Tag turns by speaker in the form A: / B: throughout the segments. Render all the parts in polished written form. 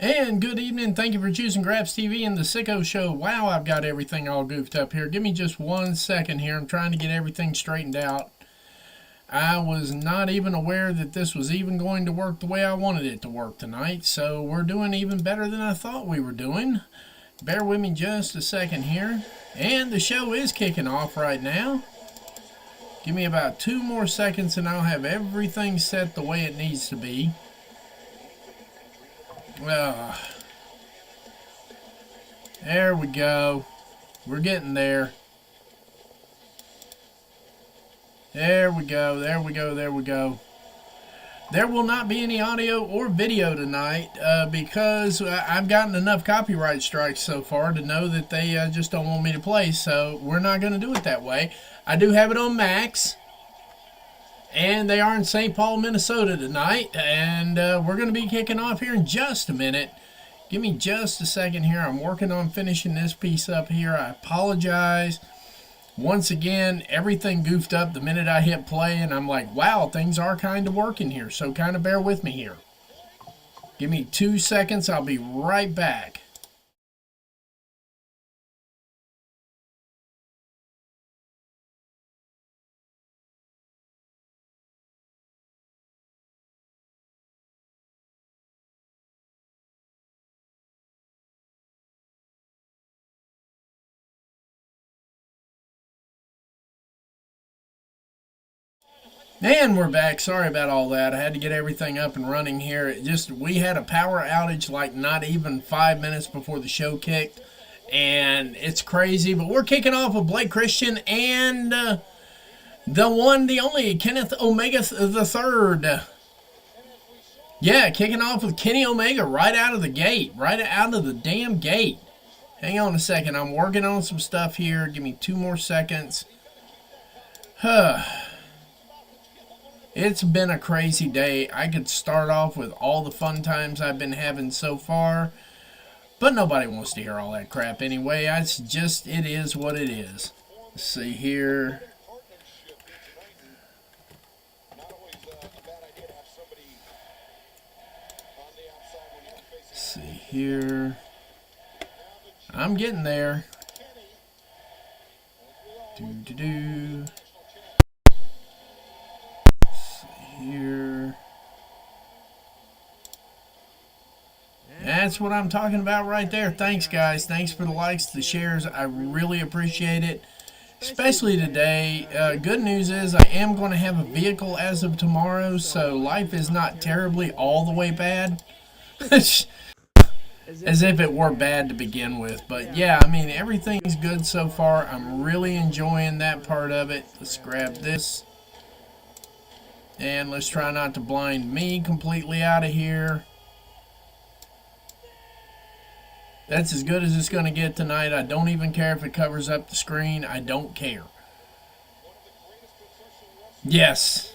A: And good evening. Thank you for choosing Graps TV and the Sicko Show. Wow, I've got everything all goofed up here. Give me just 1 second here. I'm trying to get everything straightened out. I was not even aware that this was even going to work the way I wanted it to work tonight. So we're doing even better than I thought we were doing. Bear with me just a second here. And the show is kicking off right now. Give me about 2 more seconds and I'll have everything set the way it needs to be. There we go. We're getting there. There we go. There we go. There we go. There will not be any audio or video tonight because I've gotten enough copyright strikes so far to know that they just don't want me to play. So we're not going to do it that way. I do have it on Max. And they are in St. Paul, Minnesota tonight. And we're going to be kicking off here in just a minute. Give me just a second here. I'm working on finishing this piece up here. I apologize. Once again, everything goofed up the minute I hit play. And I'm like, wow, things are kind of working here. So kind of bear with me here. Give me 2 seconds. I'll be right back. And we're back. Sorry about all that. I had to get everything up and running here. We had a power outage like not even 5 minutes before the show kicked. And it's crazy. But we're kicking off with Blake Christian and the one, the only, Kenneth Omega the third. Yeah, kicking off with Kenny Omega right out of the gate. Right out of the damn gate. Hang on a second. I'm working on some stuff here. Give me 2 more seconds. It's been a crazy day. I could start off with all the fun times I've been having so far, but nobody wants to hear all that crap anyway. It is what it is. Let's see here. Let's see here. I'm getting there. Do. Here. That's what I'm talking about right there. Thanks, guys. Thanks for the likes, the shares. I really appreciate it, especially today. Good news is I am going to have a vehicle as of tomorrow, so life is not terribly all the way bad. As if it were bad to begin with. But yeah, I mean, everything's good so far. I'm really enjoying that part of it. Let's grab this. And let's try not to blind me completely out of here. That's as good as it's going to get tonight. I don't even care if it covers up the screen. I don't care. Yes.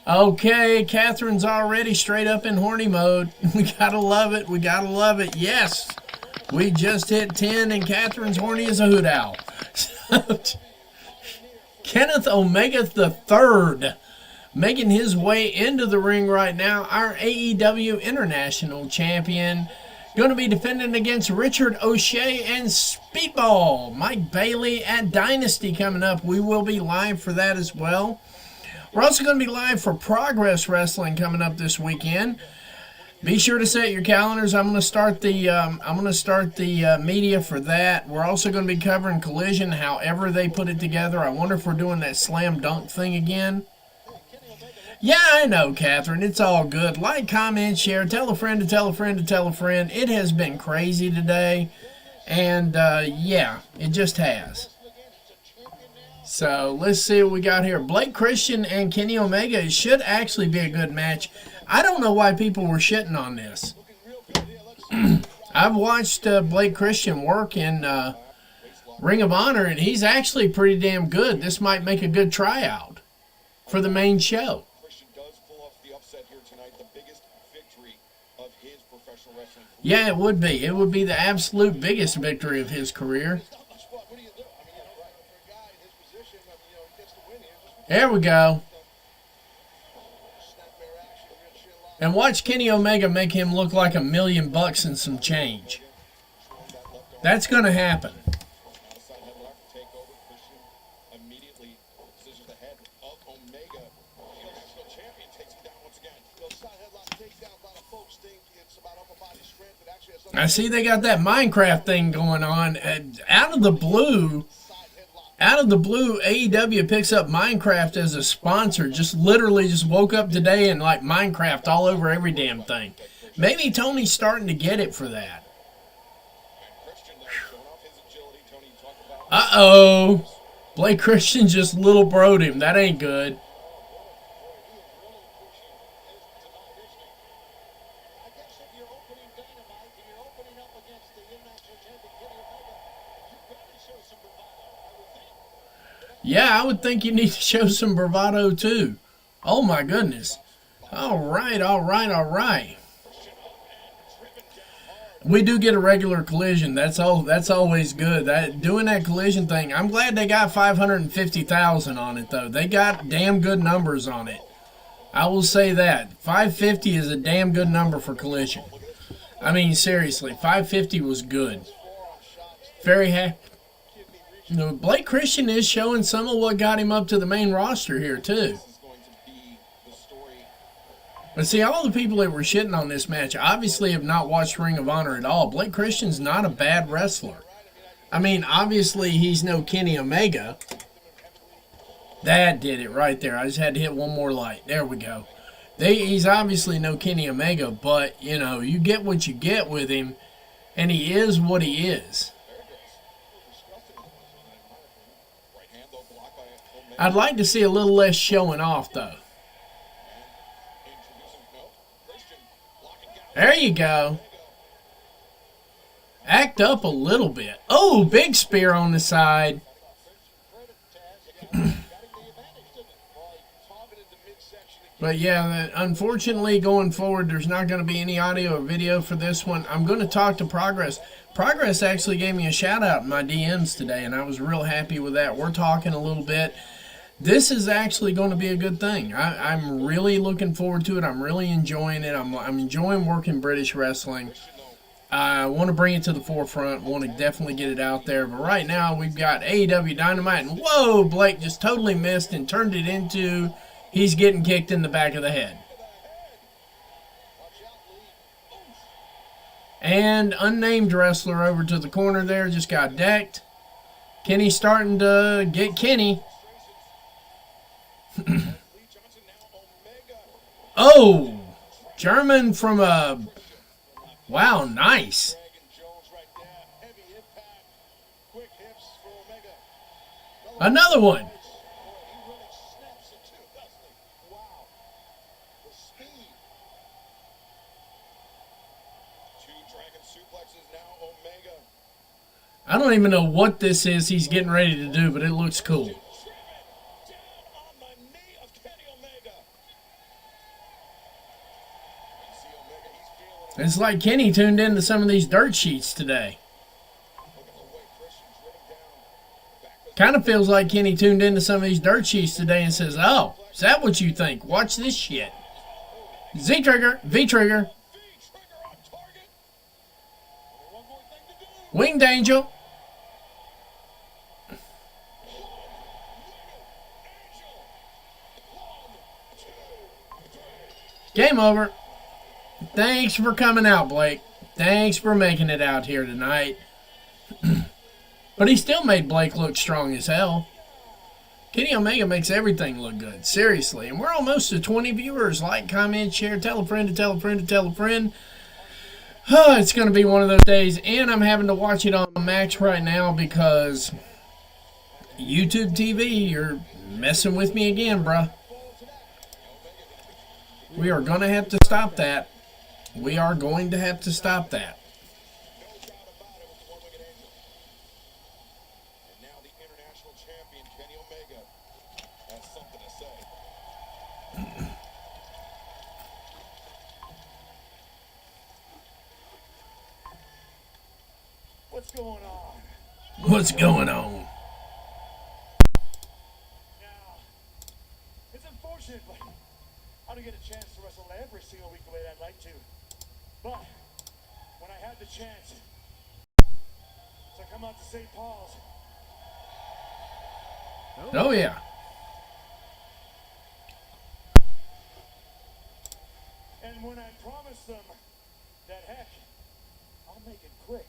A: Okay, Catherine's already straight up in horny mode. We gotta love it. We gotta love it. Yes. We just hit 10 and Catherine's horny as a hoot owl. Kenneth Omega the third making his way into the ring right now. Our AEW International Champion. Going to be defending against Richard O'Shea and Speedball. Mike Bailey at Dynasty coming up. We will be live for that as well. We're also going to be live for Progress Wrestling coming up this weekend. Be sure to set your calendars. I'm going to start the media for that. We're also going to be covering Collision, however they put it together. I wonder if we're doing that slam dunk thing again. Yeah, I know, Catherine. It's all good. Like, comment, share, tell a friend to tell a friend to tell a friend. It has been crazy today, and yeah, it just has. So let's see what we got here. Blake Christian and Kenny Omega. It should actually be a good match. I don't know why people were shitting on this. I've watched Blake Christian work in Ring of Honor, and he's actually pretty damn good. This might make a good tryout for the main show. Yeah, it would be. It would be the absolute biggest victory of his career. There we go. And watch Kenny Omega make him look like $1 million and some change. That's going to happen. I see they got that Minecraft thing going on. Out of the blue, AEW picks up Minecraft as a sponsor. Just literally just woke up today and like Minecraft all over every damn thing. Maybe Tony's starting to get it for that. Uh-oh. Blake Christian just little broed him. That ain't good. Yeah, I would think you need to show some bravado too. Oh my goodness. All right. We do get a regular collision. That's always good. Doing that collision thing. I'm glad they got 550,000 on it though. They got damn good numbers on it. I will say that. 550 is a damn good number for collision. I mean seriously, 550 was good. Very happy. You know, Blake Christian is showing some of what got him up to the main roster here, too. But see, all the people that were shitting on this match obviously have not watched Ring of Honor at all. Blake Christian's not a bad wrestler. I mean, obviously, he's no Kenny Omega. That did it right there. I just had to hit one more light. There we go. He's obviously no Kenny Omega, but, you know, you get what you get with him, and he is what he is. I'd like to see a little less showing off, though. There you go. Act up a little bit. Oh, big spear on the side. But yeah, unfortunately, going forward, there's not going to be any audio or video for this one. I'm going to talk to Progress. Progress actually gave me a shout-out in my DMs today, and I was real happy with that. We're talking a little bit. This is actually going to be a good thing. I'm really looking forward to it. I'm really enjoying it. I'm enjoying working British wrestling. I want to bring it to the forefront. Want to definitely get it out there. But right now, we've got AEW Dynamite. And whoa, Blake just totally missed and turned it into he's getting kicked in the back of the head. And unnamed wrestler over to the corner there just got decked. Kenny starting to get Kenny. Oh, German from a... Wow, nice. Another one. I don't even know what this is he's getting ready to do, but it looks cool. It's like Kenny tuned into some of these dirt sheets today. Kind of feels like Kenny tuned into some of these dirt sheets today and says, oh, is that what you think? Watch this shit. Z-trigger, V-trigger. Winged Angel. Game over. Thanks for coming out, Blake. Thanks for making it out here tonight. But he still made Blake look strong as hell. Kenny Omega makes everything look good. Seriously. And we're almost to 20 viewers. Like, comment, share, tell a friend to tell a friend to tell a friend. It's going to be one of those days. And I'm having to watch it on Max right now because YouTube TV, you're messing with me again, bruh. We are going to have to stop that. We are going to have to stop that. And now the international champion, Kenny Omega, has something to say. What's going on? What's going on? Now, it's unfortunate, but
B: don't get a chance to wrestle every single week the way I'd like to. But when I had the chance to come out to St. Paul's,
A: Oh, yeah.
B: and when I promised them that, heck, I'll make it quick.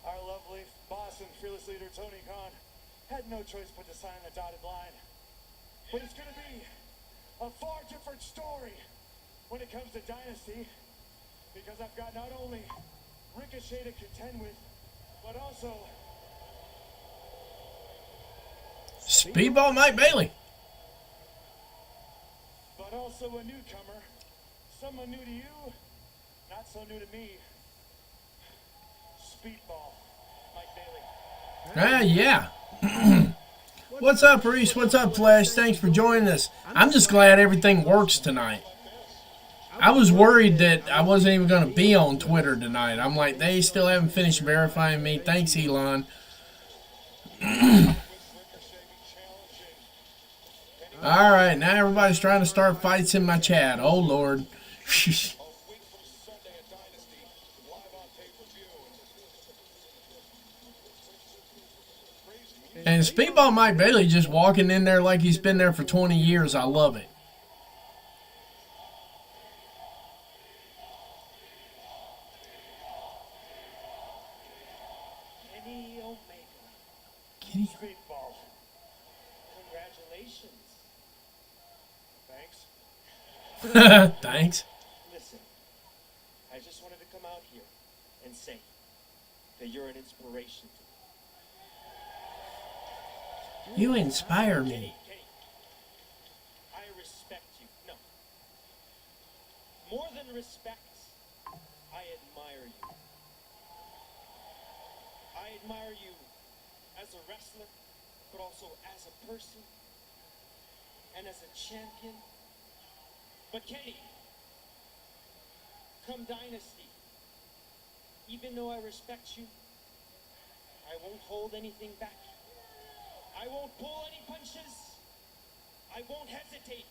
B: Our lovely boss and fearless leader, Tony Khan, had no choice but to sign the dotted line. But it's going to be a far different story when it comes to Dynasty, because I've got not only Ricochet to contend with, but also
A: Speedball Mike Bailey.
B: But also a newcomer, someone new to you, not so new to me. Speedball Mike Bailey.
A: Yeah. What's up, Reese? What's up, Flash? Thanks for joining us. I'm just glad everything works tonight. I was worried that I wasn't even going to be on Twitter tonight. I'm like, they still haven't finished verifying me. Thanks, Elon. All right, now everybody's trying to start fights in my chat. Oh, Lord. And Speedball Mike Bailey just walking in there like he's been there for 20 years. I love it.
B: Kenny Omega.
A: Kenny.
B: Speedball. Congratulations. Thanks.
A: Thanks.
B: Listen, I just wanted to come out here and say that you're an inspiration to me.
A: You inspire me.
B: Kenny, I respect you. No. More than respect, I admire you. I admire you as a wrestler, but also as a person and as a champion. But Kenny, come Dynasty, even though I respect you, I won't hold anything back. I won't pull any punches. I won't hesitate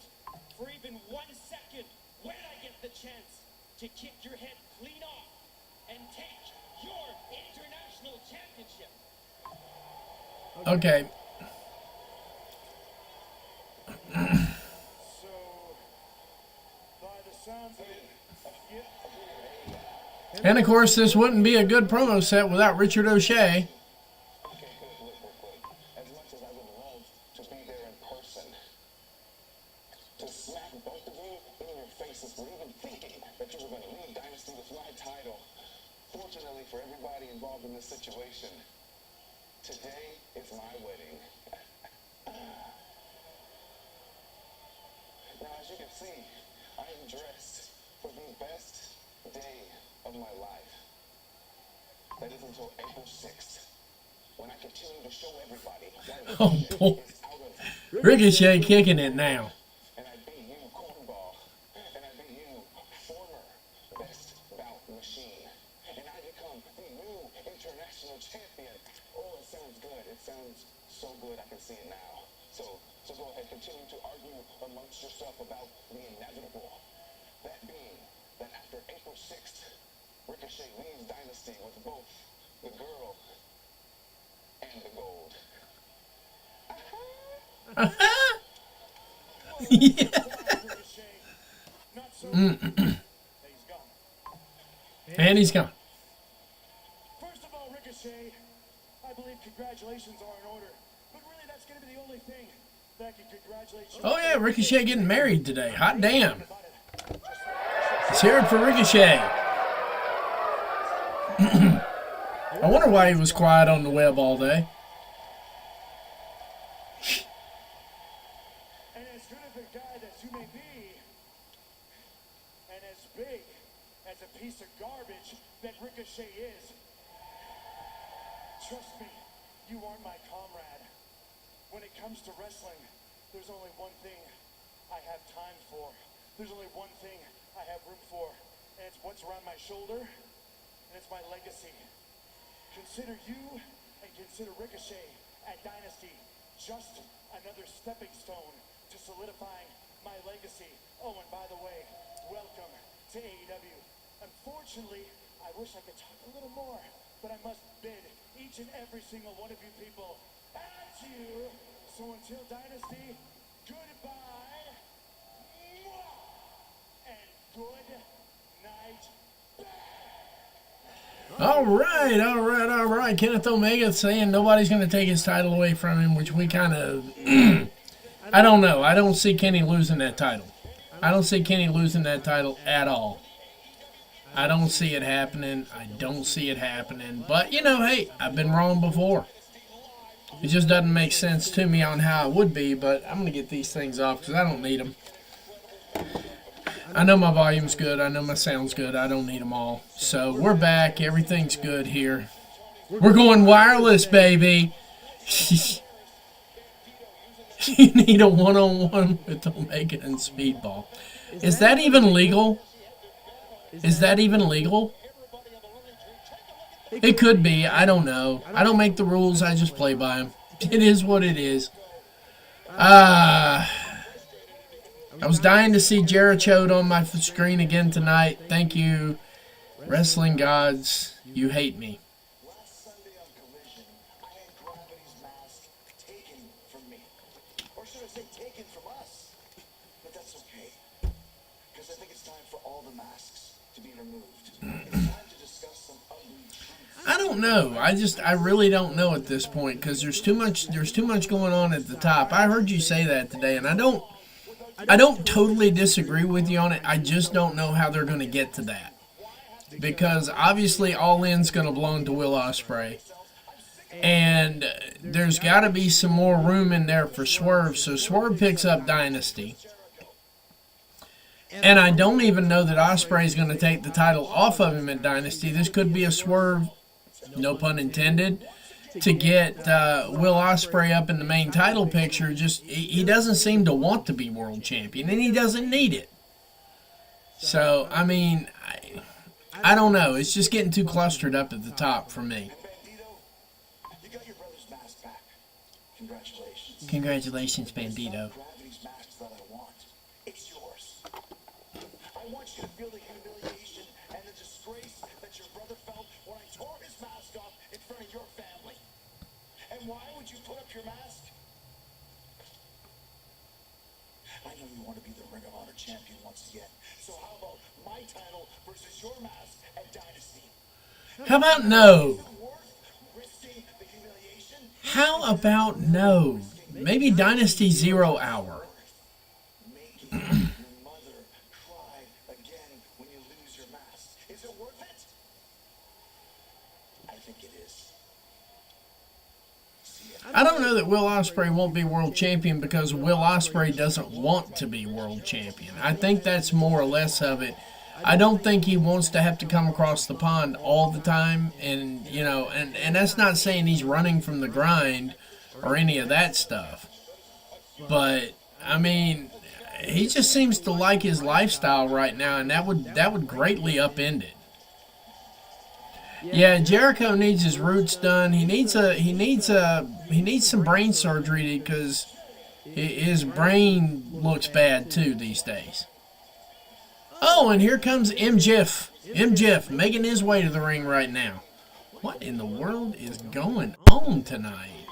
B: for even 1 second when I get the chance to kick your head clean off and take your international championship.
A: Okay.
B: So, by the sounds of it,
A: And, of course, this wouldn't be a good promo set without Richard O'Shea.
C: As much as I would love to be there in person, to smack both of you in your faces for even thinking that you were going to leave Dynasty with my title. Fortunately for everybody involved in this situation, today is my wedding. Now, as you can see, I am dressed for the best day of my life. That is until April 6th. When I continue to show everybody that
A: Oh, boy.
C: is out of
A: Ricochet kicking it now.
C: and I beat you, Cornball, and I beat you, former best bout machine, and I become the new international champion. Oh, it sounds good. It sounds so good. I can see it now. So go ahead, continue to argue amongst yourself about the inevitable. That being that after April 6th, Ricochet leaves Dynasty with both the girl and the gold.
B: Ricochet, not so he's gone.
A: And he's gone.
B: First of all, Ricochet, I believe congratulations are in order. But really, that's going to be the only thing that I can congratulate you.
A: Oh, yeah, Ricochet getting married today. Hot damn. Let's hear it for Ricochet. I wonder why he was quiet on the web all day.
B: And as good of a guy as you may be, and as big as a piece of garbage that Ricochet is, trust me, you are my comrade. When it comes to wrestling, there's only one thing I have time for. There's only one thing I have room for, and it's what's around my shoulder, and it's my legacy. Consider you and consider Ricochet at Dynasty just another stepping stone to solidifying my legacy. Oh, and by the way, welcome to AEW. Unfortunately, I wish I could talk a little more, but I must bid each and every single one of you people adieu. So until Dynasty, goodbye, and good night.
A: All right, all right, all right. Kenneth Omega saying nobody's going to take his title away from him, which we kind of, I don't know. I don't see Kenny losing that title. I don't see Kenny losing that title at all. I don't see it happening. I don't see it happening. But, you know, hey, I've been wrong before. It just doesn't make sense to me on how it would be, but I'm going to get these things off because I don't need them. I know my volume's good. I know my sound's good. I don't need them all. So we're back. Everything's good here. We're going wireless, baby. You need a one-on-one with Omega and Speedball. Is that even legal? Is that even legal? It could be. I don't know. I don't make the rules. I just play by them. It is what it is. I was dying to see Jericho on my screen again tonight. Thank you, wrestling gods. You hate me.
C: Last Sunday on Collision, I had Gravity's mask taken from me. Or should I say taken from us? But that's okay. Because I think it's time for all the masks to be removed. It's time to discuss some ugly truths.
A: I don't know. I really don't know at this point because there's too much going on at the top. I heard you say that today, and I don't totally disagree with you on it. I just don't know how they're going to get to that. Because obviously All In's going to belong to Will Ospreay. And there's got to be some more room in there for Swerve. So Swerve picks up Dynasty. And I don't even know that Ospreay's going to take the title off of him at Dynasty. This could be a Swerve, no pun intended, to get Will Ospreay up in the main title picture. Just he doesn't seem to want to be world champion, and he doesn't need it. So, I mean, I don't know. It's just getting too clustered up at the top for me.
C: Bandito, you got your brother's mask back. Congratulations.
A: Congratulations, Bandito.
C: Gravity's mask that I want. It's yours. I want you to feel the humiliation and the disgrace that your brother felt when I tore his mask off in front of your family. And why would you put up your mask? I know you want to be the Ring of Honor champion once again. So how about my title versus your mask at Dynasty?
A: How about no?
C: Worth risking the humiliation?
A: How about no? Maybe Dynasty 0 Hour.
C: Making your mother cry again when you lose your mask. Is it worth it? I think it is.
A: I don't know that Will Ospreay won't be world champion because Will Ospreay doesn't want to be world champion. I think that's more or less of it. I don't think he wants to have to come across the pond all the time, and you know, and that's not saying he's running from the grind or any of that stuff. But I mean, he just seems to like his lifestyle right now, and that would greatly upend it. Yeah, Jericho needs his roots done. He needs some brain surgery because his brain looks bad too these days. Oh, and here comes MJF. MJF making his way to the ring right now. What in the world is going on tonight?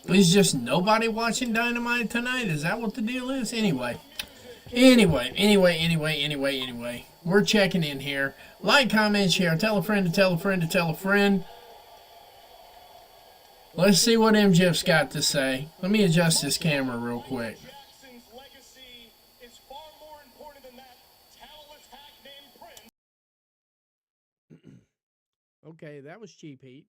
A: Is just nobody watching Dynamite tonight? Is that what the deal is? Anyway. Anyway. We're checking in here. Like, comment, share. Tell a friend to tell a friend to tell a friend. Let's see what MJF's got to say. Let me adjust this camera real quick.
B: Jackson's legacy is far more important than that talentless hack named Prince.
A: Okay, that was cheap heat.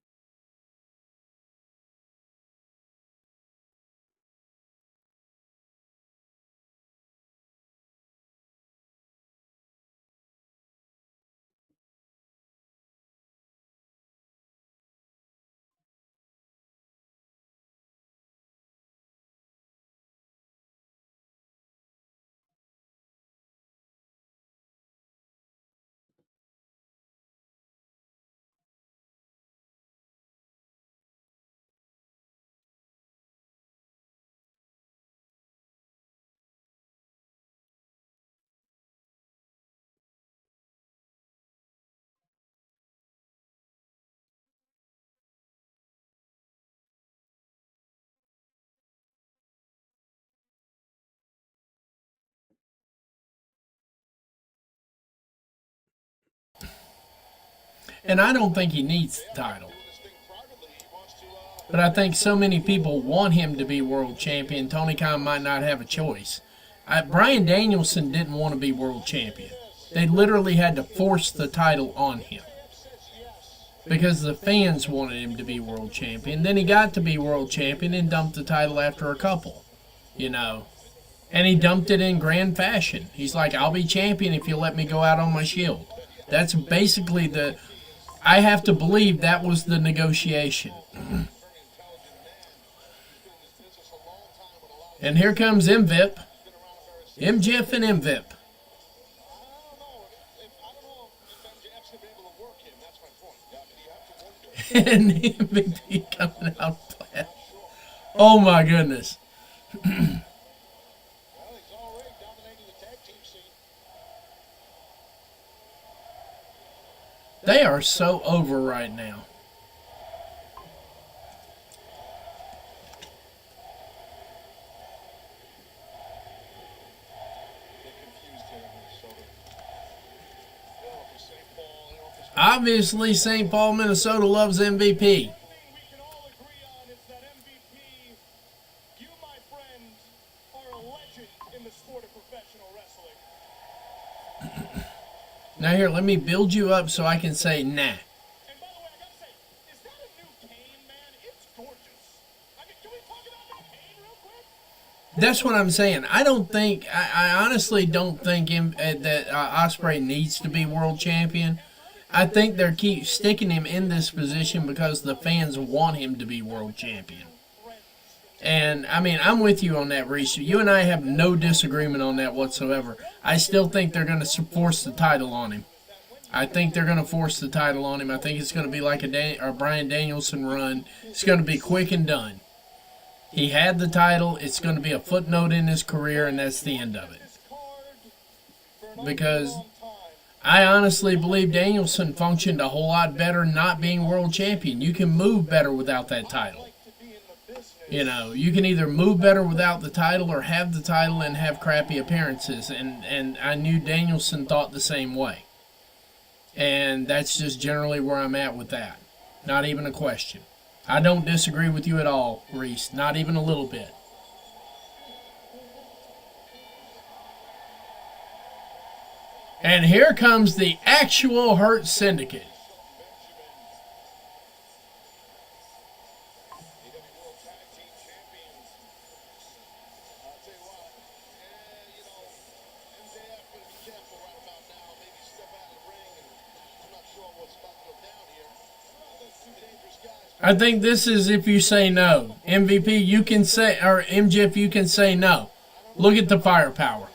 A: And I don't think he needs the title. But I think so many people want him to be world champion, Tony Khan might not have a choice. Bryan Danielson didn't want to be world champion. They literally had to force the title on him because the fans wanted him to be world champion. Then he got to be world champion and dumped the title after a couple, you know. And he dumped it in grand fashion. He's like, I'll be champion if you let me go out on my shield. That's basically I have to believe that was the negotiation. And here comes MJF and MVIP. And MVP coming out flat. Oh my goodness. They are so over right now. Obviously, St. Paul, Minnesota loves MVP.
B: We can all agree on is that MVP, you, my friend, are a legend in the sport of professional wrestling.
A: Now here, let me build you up so I can say nah.
B: And by the way, I gotta say, is that a new cane, man? It's gorgeous. I mean, can we talk about that cane real quick?
A: That's what I'm saying. I honestly don't think that Ospreay needs to be world champion. I think they're keep sticking him in this position because the fans want him to be world champion. And, I mean, I'm with you on that, Reese. You and I have no disagreement on that whatsoever. I still think they're going to force the title on him. I think they're going to force the title on him. I think it's going to be like a Bryan Danielson run. It's going to be quick and done. He had the title. It's going to be a footnote in his career, and that's the end of it. Because I honestly believe Danielson functioned a whole lot better not being world champion. You can move better without that title. You know, you can either move better without the title or have the title and have crappy appearances. And I knew Danielson thought the same way. And that's just generally where I'm at with that. Not even a question. I don't disagree with you at all, Reese. Not even a little bit. And here comes the actual Hurt Syndicate. I think this is if you say no. MVP, you can say, or MJF, you can say no. Look at the firepower.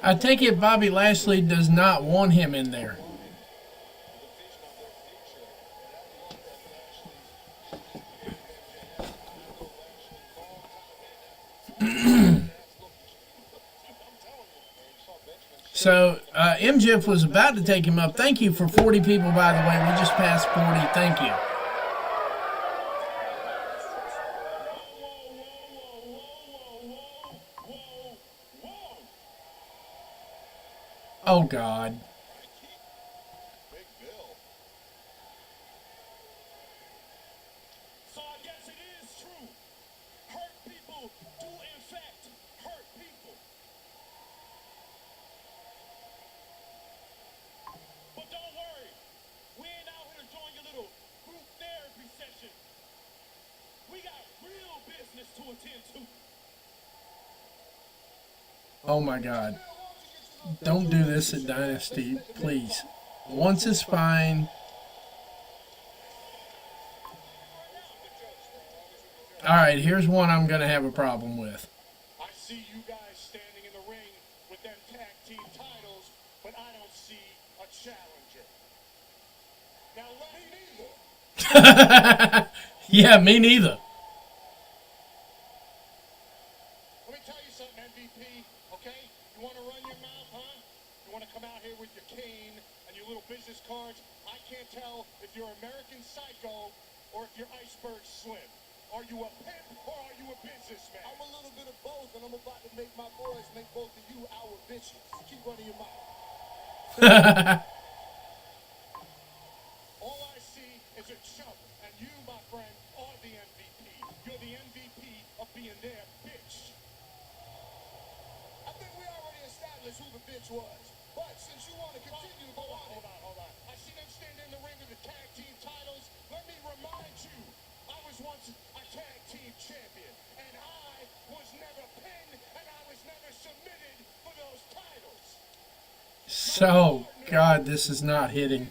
A: I take it Bobby Lashley does not want him in there. So, MJF was about to take him up. Thank you for 40 people, by the way. We just passed 40. Thank you. Oh, God.
B: business to attend to.
A: Oh my God. Don't do this at Dynasty, please. Once is fine. All right, here's one I'm going to have a problem with.
B: I see you guys standing in the ring with them tag team titles, but I don't see a challenger. Now, let me neither.
A: Yeah, me neither.
B: Let me tell you something, MVP, okay? You want to run your mouth, huh? You want to come out here with your cane and your little business cards? I can't tell if you're American Psycho or if you're Iceberg Slim. Are you a pimp or are you a businessman? I'm a little bit of both, and I'm about to make my boys make both of you our bitches. Keep running your mouth. All I see is a chump, and you, my friend, are the MVP. You're the MVP of being their bitch. I think we already established who the bitch was. But since you want to continue to go on it, hold on. I see them standing in the ring with the tag team titles. Let me remind you, I was once a tag team champion, and I was never pinned, and I was never submitted for those titles.
A: So, God, this is not hitting.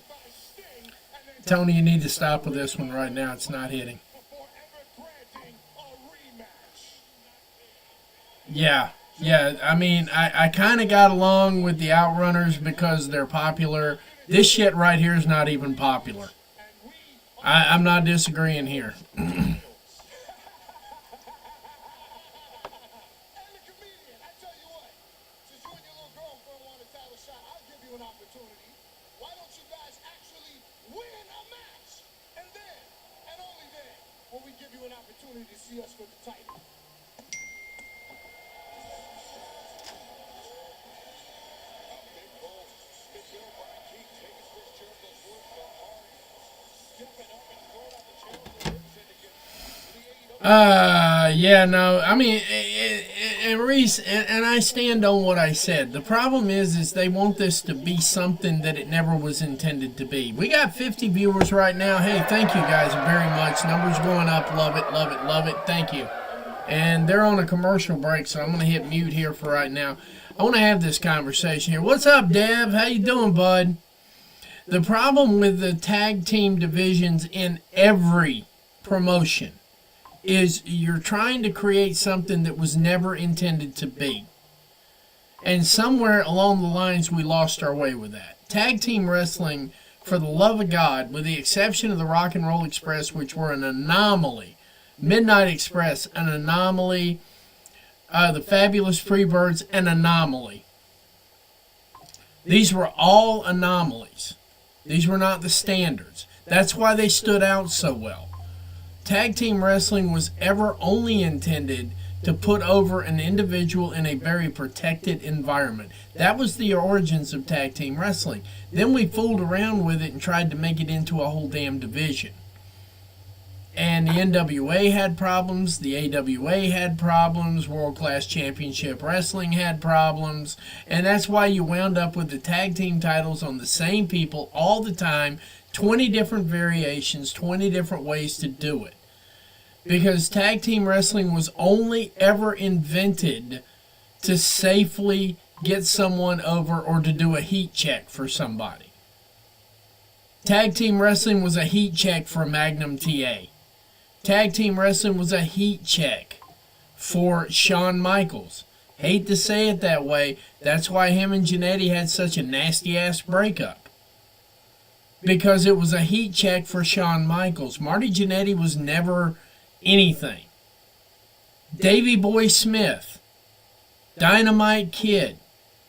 A: Tony, you need to stop with this one right now. It's not hitting.
B: Before ever granting a rematch.
A: Yeah. I mean, I kind of got along with the Outrunners because they're popular. This shit right here is not even popular. I'm not disagreeing here.
B: And the comedian, I tell you what, since you and your little girlfriend want a title shot, I'll give you an opportunity. Why don't you guys actually win a match? And then, and only then, will we give you an opportunity to see us for the title.
A: Yeah, no, I mean, and Reese, and I stand on what I said. The problem is they want this to be something that it never was intended to be. We got 50 viewers right now. Hey, thank you guys very much. Numbers going up. Love it, love it, love it. Thank you. And they're on a commercial break, so I'm going to hit mute here for right now. I want to have this conversation here. What's up, Dev? How you doing, bud? The problem with the tag team divisions in every promotion is you're trying to create something that was never intended to be. And somewhere along the lines, we lost our way with that. Tag team wrestling, for the love of God, with the exception of the Rock and Roll Express, which were an anomaly, Midnight Express, an anomaly, the Fabulous Freebirds, an anomaly. These were all anomalies. These were not the standards. That's why they stood out so well. Tag team wrestling was ever only intended to put over an individual in a very protected environment. That was the origins of tag team wrestling. Then we fooled around with it and tried to make it into a whole damn division. And the NWA had problems, the AWA had problems, World Class Championship Wrestling had problems, and that's why you wound up with the tag team titles on the same people all the time, 20 different variations, 20 different ways to do it. Because tag team wrestling was only ever invented to safely get someone over or to do a heat check for somebody. Tag team wrestling was a heat check for Magnum TA. Tag team wrestling was a heat check for Shawn Michaels. Hate to say it that way, that's why him and Jannetty had such a nasty-ass breakup. Because it was a heat check for Shawn Michaels. Marty Jannetty was never anything. Davey Boy Smith, Dynamite Kid,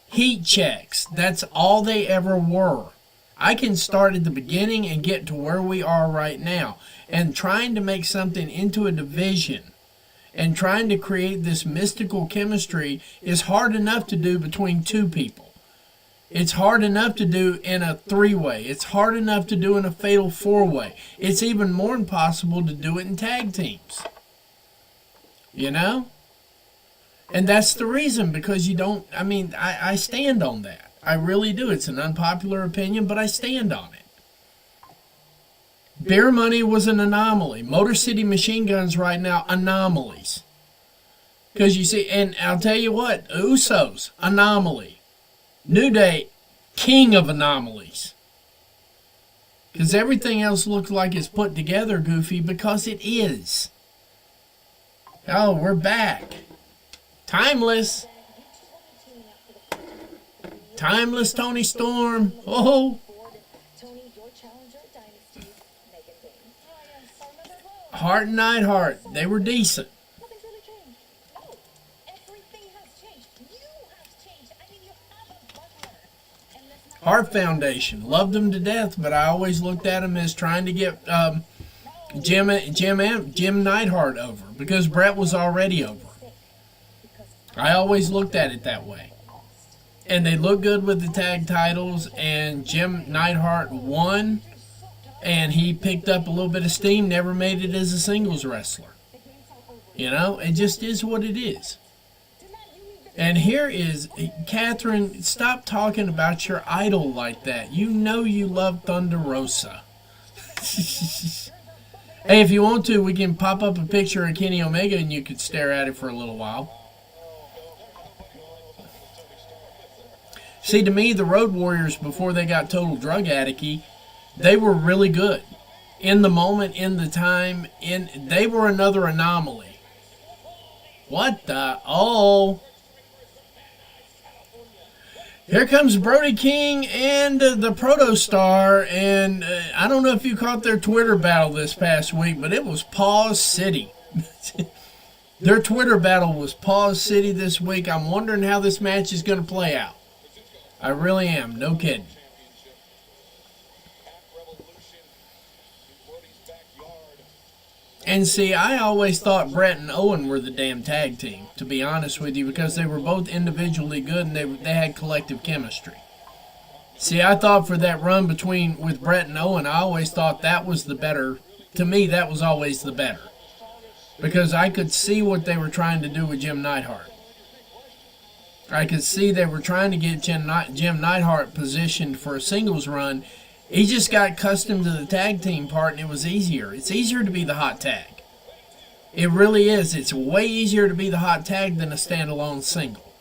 A: heat checks. That's all they ever were. I can start at the beginning and get to where we are right now. And trying to make something into a division and trying to create this mystical chemistry is hard enough to do between two people. It's hard enough to do in a three-way. It's hard enough to do in a fatal four-way. It's even more impossible to do it in tag teams. You know? And that's the reason, because you don't, I mean, I stand on that. I really do. It's an unpopular opinion, but I stand on it. Beer Money was an anomaly. Motor City Machine Guns right now, anomalies. Because you see, and I'll tell you what, Usos, anomaly. New Day, king of anomalies. Because everything else looks like it's put together, Goofy, because it is. Oh, we're back. Timeless. Timeless Tony Storm. Oh.
D: Tony, your challenger dynasty, Megan Bayne. Oh, yes, I remember well.
A: Hart and Neidhart, they were decent.
D: Nothing's really changed. No, everything has changed. You have changed. I mean, you have a butler. And let's not
A: Hart Foundation, loved them to death, but I always looked at them as trying to get Jim Neidhart over because Brett was already over. I always looked at it that way. And they looked good with the tag titles, and Jim Neidhart won, and he picked up a little bit of steam, never made it as a singles wrestler. You know, it just is what it is. And here is, Catherine, stop talking about your idol like that. You know you love Thunder Rosa. Hey, if you want to, we can pop up a picture of Kenny Omega and you could stare at it for a little while. See, to me, the Road Warriors, before they got total drug addict-y, they were really good. In the moment, in the time, they were another anomaly. What the? Oh. Here comes Brody King and the Protostar, and I don't know if you caught their Twitter battle this past week, but it was Pause City. Their Twitter battle was Pause City this week. I'm wondering how this match is going to play out. I really am. No kidding. And see, I always thought Brett and Owen were the damn tag team, to be honest with you, because they were both individually good and they had collective chemistry. See, I thought for that run with Brett and Owen, I always thought that was the better. To me, that was always the better. Because I could see what they were trying to do with Jim Neidhart. I could see they were trying to get Jim Neidhart positioned for a singles run. He just got accustomed to the tag team part, and it was easier. It's easier to be the hot tag. It really is. It's way easier to be the hot tag than a standalone single.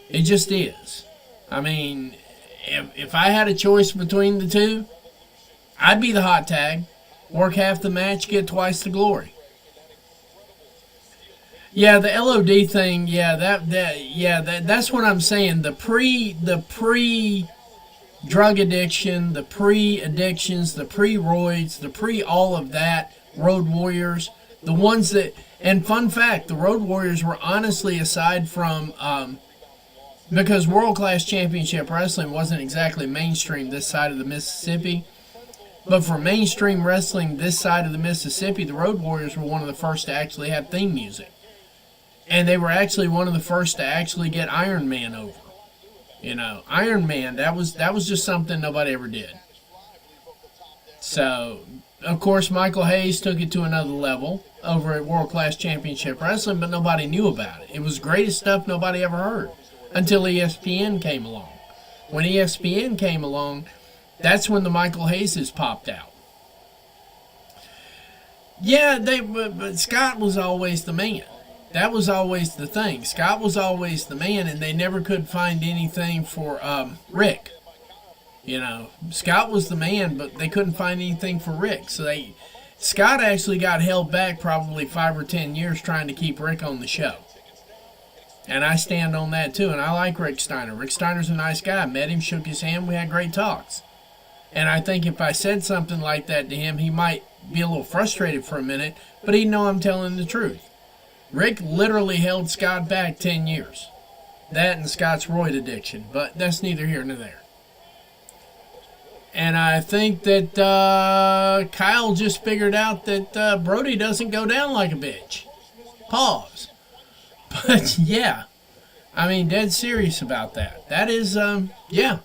A: It just is. I mean, if I had a choice between the two, I'd be the hot tag. Work half the match, get twice the glory. Yeah, the LOD thing. Yeah, that's what I'm saying. The pre drug addiction, the pre-addictions, the pre-roids, the pre-all of that, Road Warriors, the ones that, and fun fact, the Road Warriors were honestly, aside from, because World Class Championship Wrestling wasn't exactly mainstream this side of the Mississippi, but for mainstream wrestling this side of the Mississippi, the Road Warriors were one of the first to actually have theme music. And they were actually one of the first to actually get Iron Man over. You know, Iron Man, that was just something nobody ever did. So, of course, Michael Hayes took it to another level over at World Class Championship Wrestling, but nobody knew about it. It was greatest stuff nobody ever heard until ESPN came along. When ESPN came along, that's when the Michael Hayeses popped out. Yeah, but Scott was always the man. That was always the thing. Scott was always the man, and they never could find anything for Rick. You know, Scott was the man, but they couldn't find anything for Rick. So Scott actually got held back probably 5 or 10 years trying to keep Rick on the show. And I stand on that too, and I like Rick Steiner. Rick Steiner's a nice guy. I met him, shook his hand, we had great talks. And I think if I said something like that to him, he might be a little frustrated for a minute, but he'd know I'm telling the truth. Rick literally held Scott back 10 years. That and Scott's roid addiction, but that's neither here nor there. And I think that Kyle just figured out that Brody doesn't go down like a bitch. Pause. But yeah, I mean, dead serious about that. That is, yeah.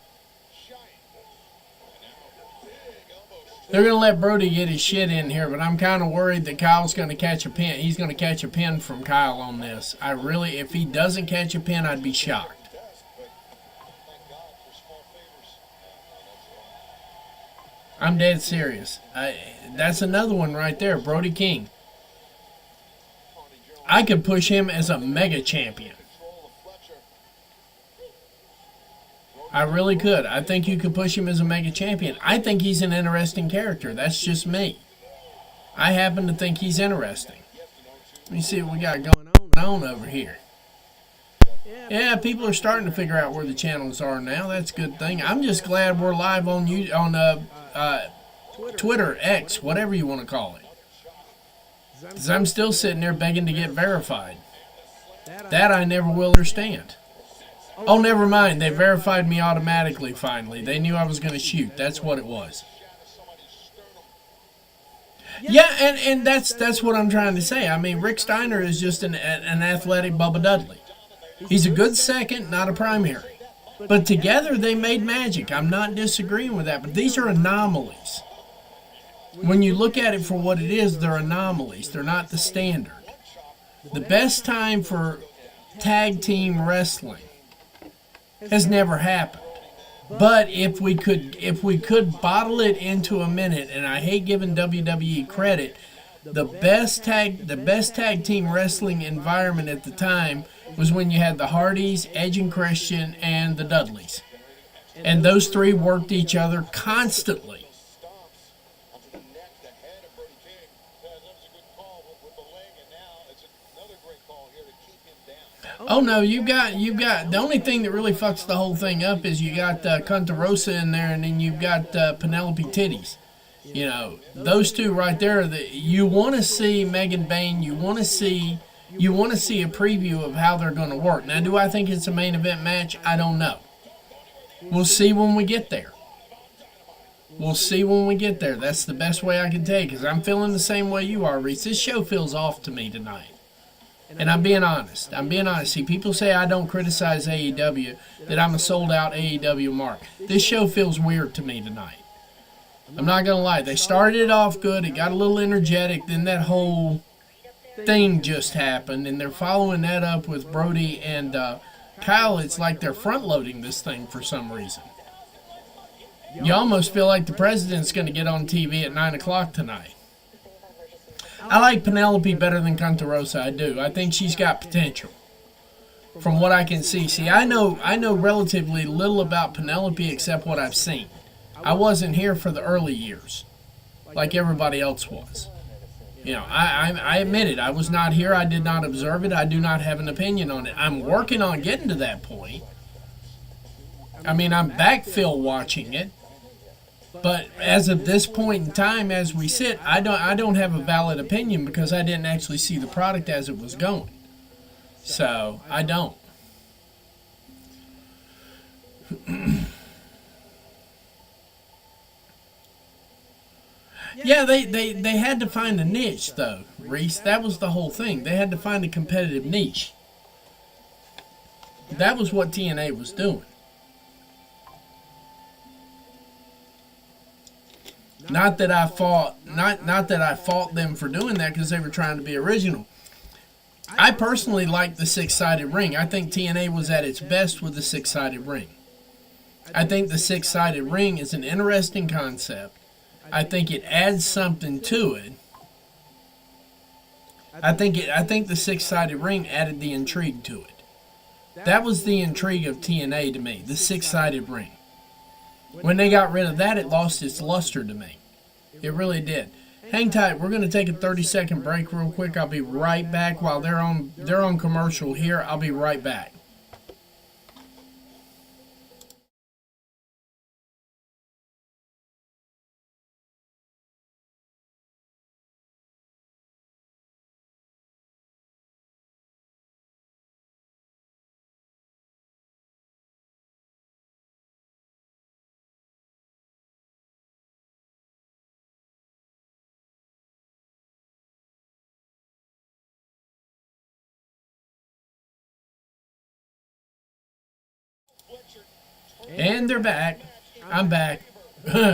A: They're going to let Brody get his shit in here, but I'm kind of worried that Kyle's going to catch a pin. He's going to catch a pin from Kyle on this. I really, if he doesn't catch a pin, I'd be shocked. I'm dead serious. That's another one right there, Brody King. I could push him as a mega champion. I really could. I think you could push him as a mega champion. I think he's an interesting character. That's just me. I happen to think he's interesting. Let me see what we got going on over here. Yeah, people are starting to figure out where the channels are now. That's a good thing. I'm just glad we're live on Twitter, X, whatever you want to call it. Because I'm still sitting there begging to get verified. That I never will understand. Oh, never mind. They verified me automatically finally. They knew I was going to shoot. That's what it was. Yeah, and that's what I'm trying to say. I mean, Rick Steiner is just an athletic Bubba Dudley. He's a good second, not a primary. But together they made magic. I'm not disagreeing with that. But these are anomalies. When you look at it for what it is, they're anomalies. They're not the standard. The best time for tag team wrestling has never happened. But if we could bottle it into a minute, and I hate giving WWE credit, the best tag team wrestling environment at the time was when you had the Hardys, Edge and Christian, and the Dudleys. And those three worked each other constantly. Oh no, you got the only thing that really fucks the whole thing up is you got Cunta Rosa in there, and then you've got Penelope Titties. You know, those two right there. You want to see Megan Bayne. You want to see a preview of how they're going to work. Now, do I think it's a main event match? I don't know. We'll see when we get there. We'll see when we get there. That's the best way I can tell you, because I'm feeling the same way you are, Reese. This show feels off to me tonight. And I'm being honest. See, people say I don't criticize AEW, that I'm a sold-out AEW mark. This show feels weird to me tonight. I'm not going to lie. They started it off good. It got a little energetic. Then that whole thing just happened. And they're following that up with Brody and Kyle. It's like they're front-loading this thing for some reason. You almost feel like the president's going to get on TV at 9 o'clock tonight. I like Penelope better than Cunta Rosa. I do. I think she's got potential. From what I can see. See, I know relatively little about Penelope except what I've seen. I wasn't here for the early years, like everybody else was. You know, I admit it. I was not here. I did not observe it. I do not have an opinion on it. I'm working on getting to that point. I mean, I'm backfill watching it. But as of this point in time, as we sit, I don't have a valid opinion because I didn't actually see the product as it was going. So, I don't. Yeah, they had to find a niche, though, Reese. That was the whole thing. They had to find a competitive niche. That was what TNA was doing. Not that I fought them for doing that because they were trying to be original. I personally like the six-sided ring. I think TNA was at its best with the six-sided ring. I think the six-sided ring is an interesting concept. I think it adds something to it. I think the six-sided ring added the intrigue to it. That was the intrigue of TNA to me, the six-sided ring. When they got rid of that, it lost its luster to me. It really did. Hang tight. We're going to take a 30-second break real quick. I'll be right back while they're on commercial here. I'll be right back. And they're back. I'm back. The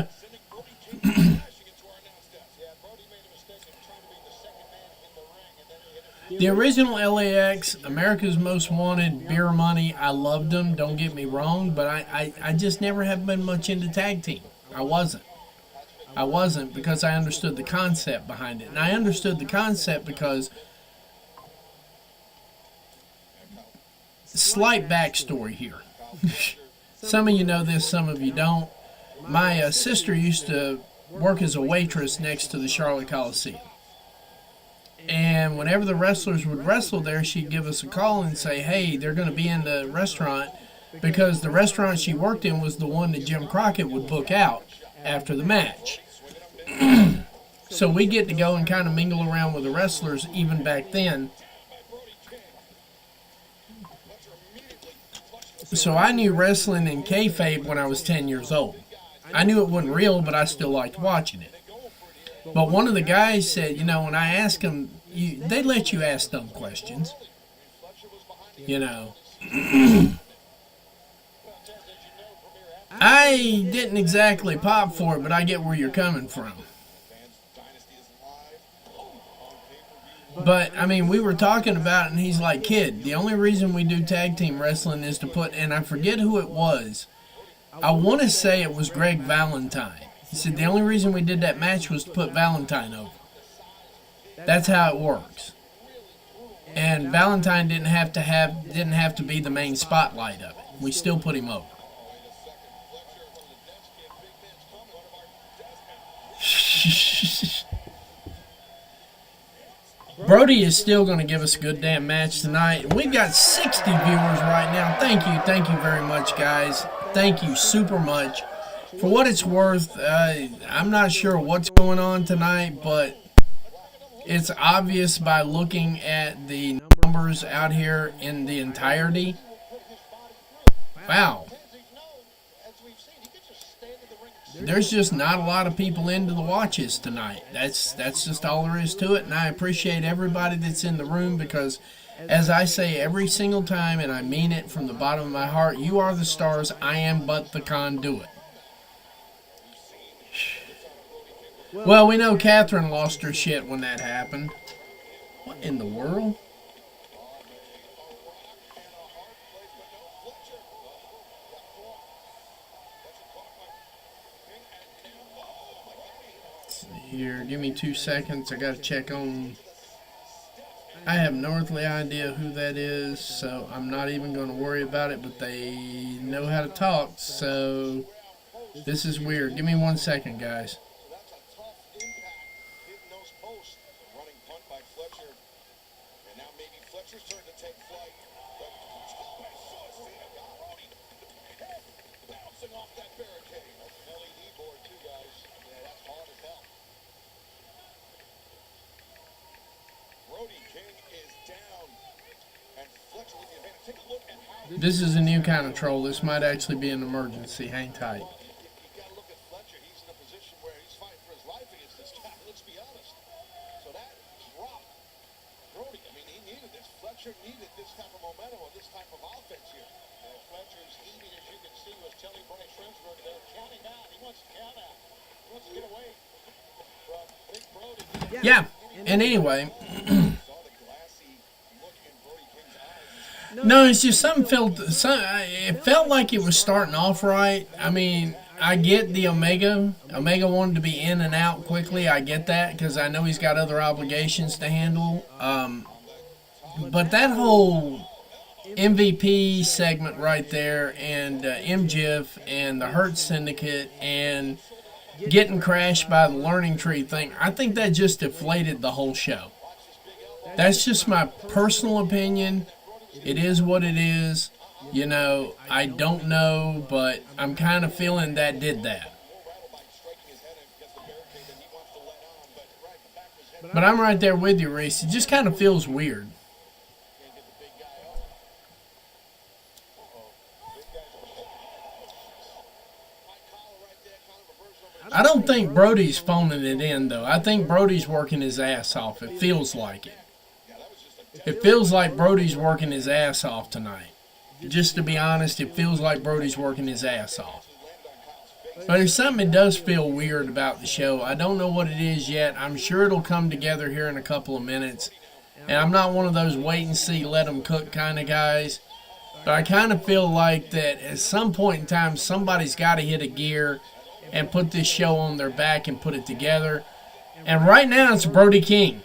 A: original LAX, America's Most Wanted, Beer Money, I loved them, don't get me wrong, but I just never have been much into tag team. I wasn't. I wasn't, because I understood the concept behind it. And I understood the concept because, slight backstory here. Some of you know this, some of you don't. My sister used to work as a waitress next to the Charlotte Coliseum. And whenever the wrestlers would wrestle there, she'd give us a call and say, hey, they're going to be in the restaurant, because the restaurant she worked in was the one that Jim Crockett would book out after the match. So we get to go and kind of mingle around with the wrestlers even back then. So I knew wrestling in kayfabe when I was 10 years old. I knew it wasn't real, but I still liked watching it. But one of the guys said, you know, when I asked them, they let you ask dumb questions. You know. I didn't exactly pop for it, but I get where you're coming from. But, I mean, we were talking about it, and he's like, kid, the only reason we do tag team wrestling is to put, and I forget who it was. I want to say it was Greg Valentine. He said the only reason we did that match was to put Valentine over. That's how it works. And Valentine didn't have to be the main spotlight of it. We still put him over. Brody is still going to give us a good damn match tonight. We've got 60 viewers right now. Thank you very much, guys. Thank you super much. For what it's worth, I'm not sure what's going on tonight, but it's obvious by looking at the numbers out here in the entirety. Wow. There's just not a lot of people into the watches tonight. That's just all there is to it, and I appreciate everybody that's in the room, because, as I say every single time, and I mean it from the bottom of my heart, you are the stars, I am but the conduit. Well, we know Catherine lost her shit when that happened. What in the world? Here, give me 2 seconds. I gotta check on. I have no earthly idea who that is, so I'm not even going to worry about it, but they know how to talk, so this is weird. Give me 1 second, guys. This is a new kind of troll. This might actually be an emergency. Hang tight. Yeah, and anyway, no, it's just it felt like it was starting off right. I mean, I get the Omega wanted to be in and out quickly. I get that, because I know he's got other obligations to handle. But that whole MVP segment right there, and MJF and the Hurt Syndicate and getting crashed by the Learning Tree thing, I think that just deflated the whole show. That's just my personal opinion. It is what it is. You know, I don't know, but I'm kind of feeling that did that. But I'm right there with you, Reese. It just kind of feels weird. I don't think Brody's phoning it in, though. I think Brody's working his ass off. It feels like it. It feels like Brody's working his ass off tonight. Just to be honest, it feels like Brody's working his ass off. But there's something that does feel weird about the show. I don't know what it is yet. I'm sure it'll come together here in a couple of minutes. And I'm not one of those wait and see, let them cook kind of guys. But I kind of feel like that at some point in time, somebody's got to hit a gear and put this show on their back and put it together. And right now it's Brody King.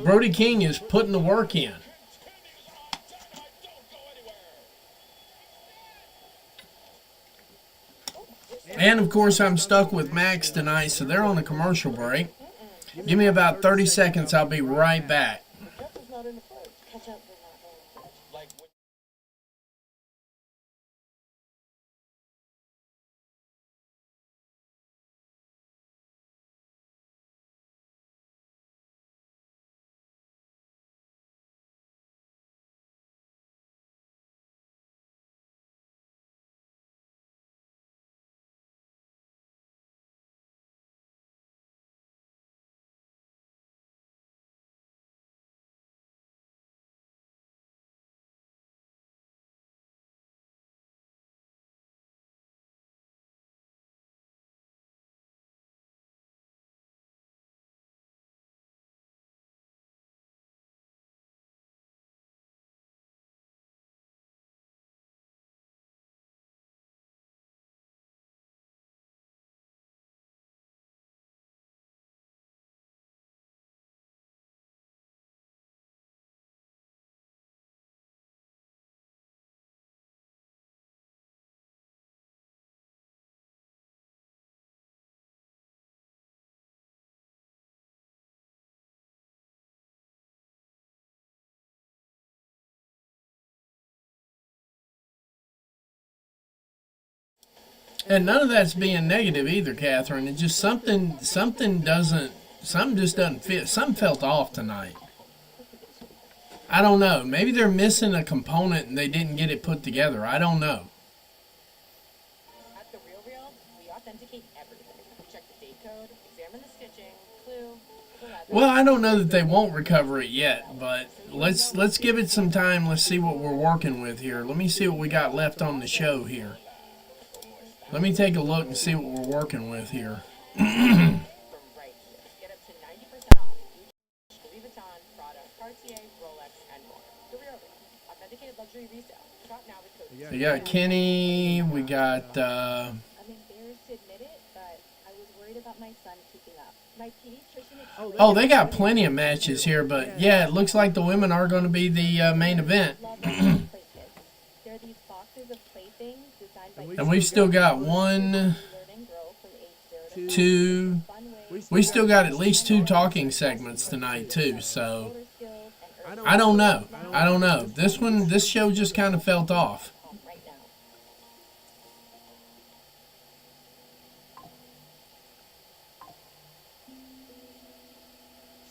A: Brody King is putting the work in. And of course I'm stuck with Max tonight, so they're on a commercial break. Give me about 30 seconds, I'll be right back. And none of that's being negative either, Catherine. It's just something just doesn't fit. Something felt off tonight. I don't know. Maybe they're missing a component and they didn't get it put together. I don't know.
D: At The RealReal, we authenticate everything. We check the date code, examine the stitching, clue, the leather.
A: Well, I don't know that they won't recover it yet, but let's give it some time. Let's see what we're working with here. Let me see what we got left on the show here. Let me take a look and see what we're working with here.
D: From right here. Get up to 90% off each Louis Vuitton, Prada, Cartier, Rolex, and more. The RealReal, authenticated luxury resale. Shop now with code.
A: We got Kenny. We got.
D: I'm embarrassed to admit it, but I was worried about my son keeping up. My pediatrician.
A: Oh, they got plenty of matches here, but yeah, it looks like the women are going to be the main event.
D: There are these boxes of playthings designed by
A: And we've still got 1, 2. We still got at least 2 talking segments tonight too. So I don't know. This show just kind of felt off.
D: right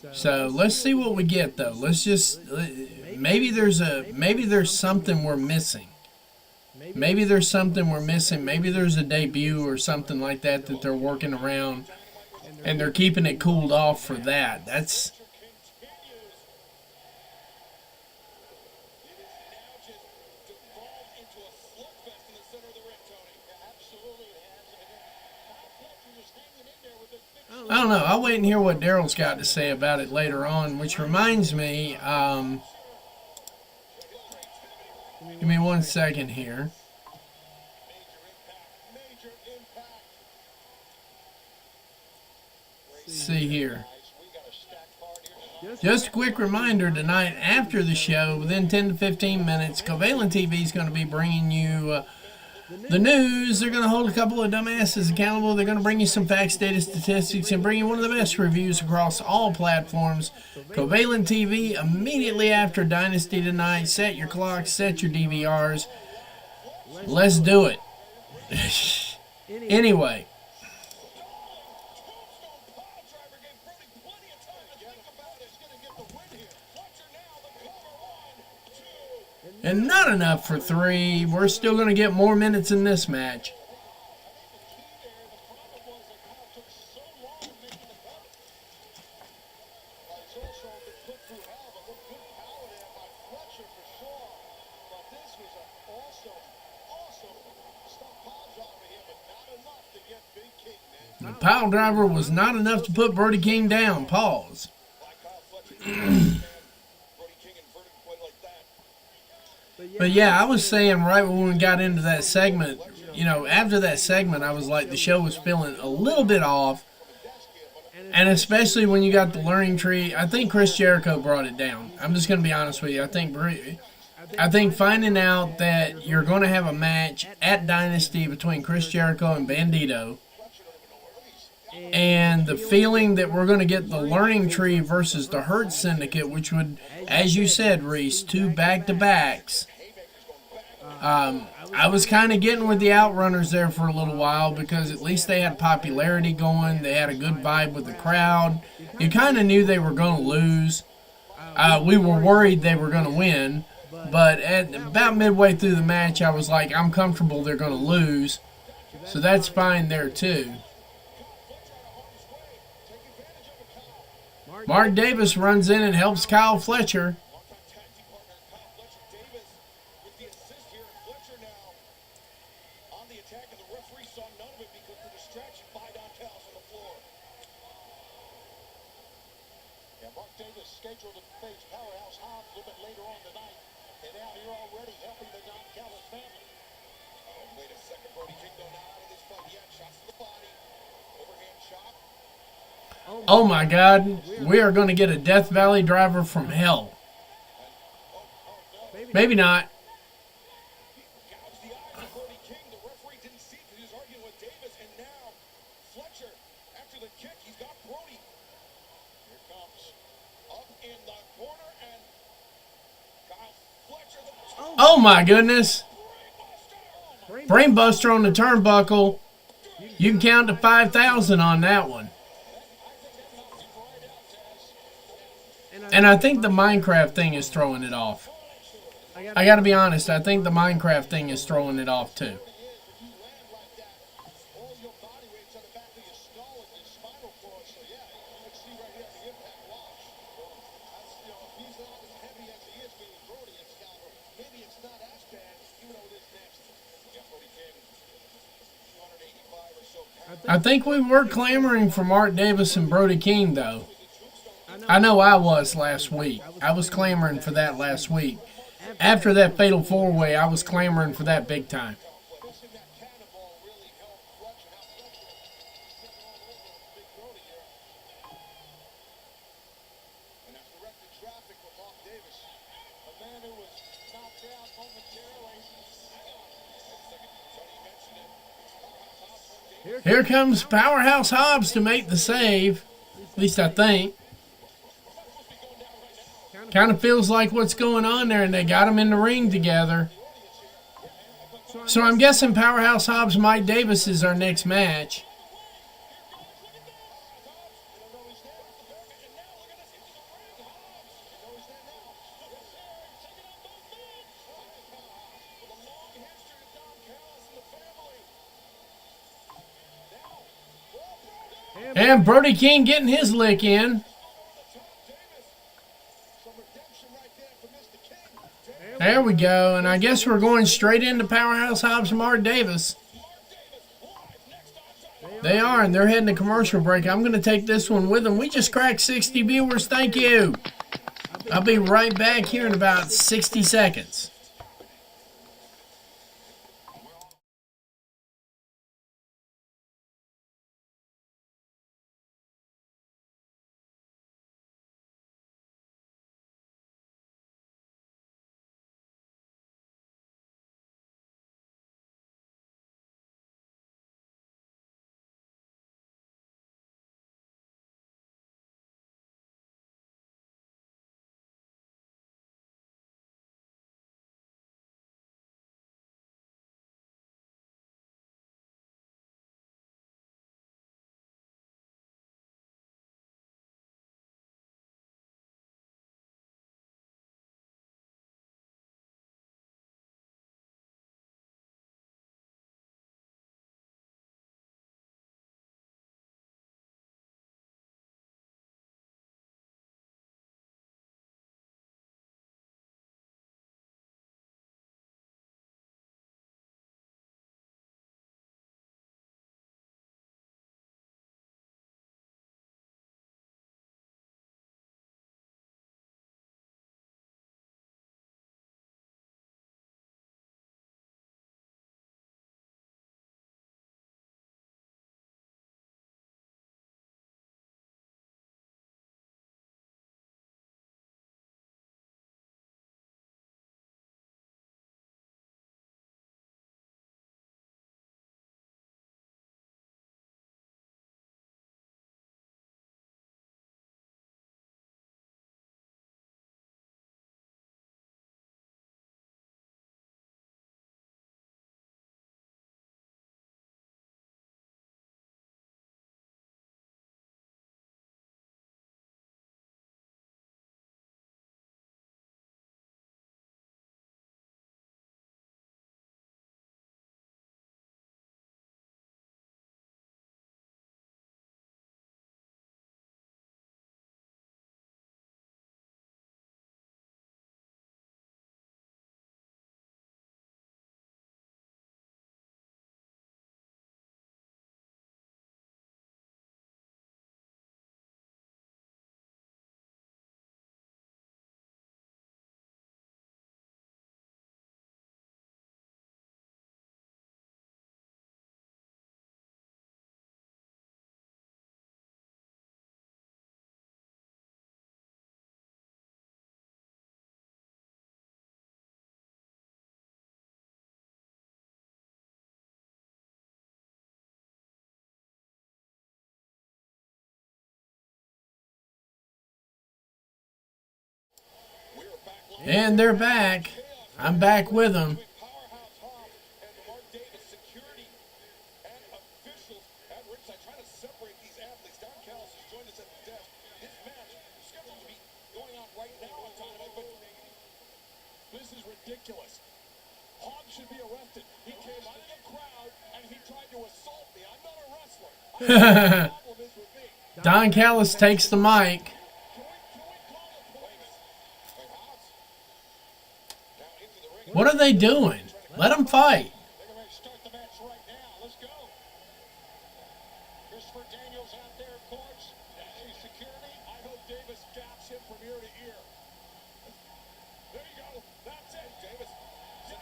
D: now.
A: So let's see what we get though. Let's just maybe there's something we're missing. Maybe there's something we're missing. Maybe there's a debut or something like that that they're working around, and they're keeping it cooled off for that. That's. I don't know. I'll wait and hear what Daryl's got to say about it later on, which reminds me, give me 1 second here. See here. Just a quick reminder tonight after the show, within 10 to 15 minutes, Covalent TV is going to be bringing you the news. They're going to hold a couple of dumbasses accountable. They're going to bring you some facts, data, statistics, and bring you one of the best reviews across all platforms. Covalent TV immediately after Dynasty tonight. Set your clocks, set your DVRs. Let's do it. Anyway. And not enough for 3. We're still going to get more minutes in this match. The pile driver was not enough to put Brody King down. Pause. But yeah, I was saying right when we got into that segment, after that segment, I was like, the show was feeling a little bit off. And especially when you got the learning tree, I think Chris Jericho brought it down. I'm just going to be honest with you. I think finding out that you're going to have a match at Dynasty between Chris Jericho and Bandito, and the feeling that we're going to get the learning tree versus the Hurt Syndicate, which would, as you said, Reese, 2 back-to-backs. I was kind of getting with the Outrunners there for a little while because at least they had popularity going. They had a good vibe with the crowd. You kind of knew they were going to lose. We were worried they were going to win. But at about midway through the match, I was like, I'm comfortable they're going to lose. So that's fine there, too. Mark Davis runs in and helps Kyle Fletcher.
E: Scheduled to face Powerhouse Hobbs a little bit later on tonight, and now here already helping the Don Callis family.
C: Oh, wait a second, Brody King though not out of this fight yet. Shots to the body, overhand chop.
A: Oh my God, we are going to get a Death Valley driver from hell. Maybe not.
C: Gouged the eyes of Brody King. The referee didn't see because he was arguing with Davis, and now Fletcher, after the kick, he's got Brody. Here comes up in the corner, and Kyle Fletcher.
A: Oh my goodness. Brainbuster on the turnbuckle. You can count to 5,000 on that one. And I think the Minecraft thing is throwing it off. I got to be honest, I think the Minecraft thing is throwing it off too. I think we were clamoring for Mark Davis and Brody King, though. I know I was last week. I was clamoring for that last week. After that Fatal 4-Way, I was clamoring for that big time. Here comes Powerhouse Hobbs to make the save. At least I think. Kind of feels like what's going on there, and they got them in the ring together. So I'm guessing Powerhouse Hobbs, Mike Davis is our next match. And Brody King getting his lick in. There we go. And I guess we're going straight into Powerhouse Hobbs and Mark Davis. They are, and they're heading to commercial break. I'm going to take this one with them. We just cracked 60 viewers. Thank you. I'll be right back here in about 60 seconds. And they're back. I'm back with them.
E: Powerhouse Hobbs and Mark Davis, security and officials at ringside trying to separate these athletes. Don Callis has joined us at the desk. This match is scheduled to be going on right now on Dynamite, but this is ridiculous. Hobbs should be arrested. He came out of the crowd and he tried to assault me. I'm not a wrestler. I don't know what the problem is with me.
A: Don Callis takes the mic.
E: Can we call the police? Wait, Hobbs. Now into the ring.
A: What are they doing? Let them fight.
E: They're going to start the match right now. Let's go. Christopher Daniels out there, of course. He's security. I hope Davis gaps him from ear to ear. There you go. That's it, Davis. Get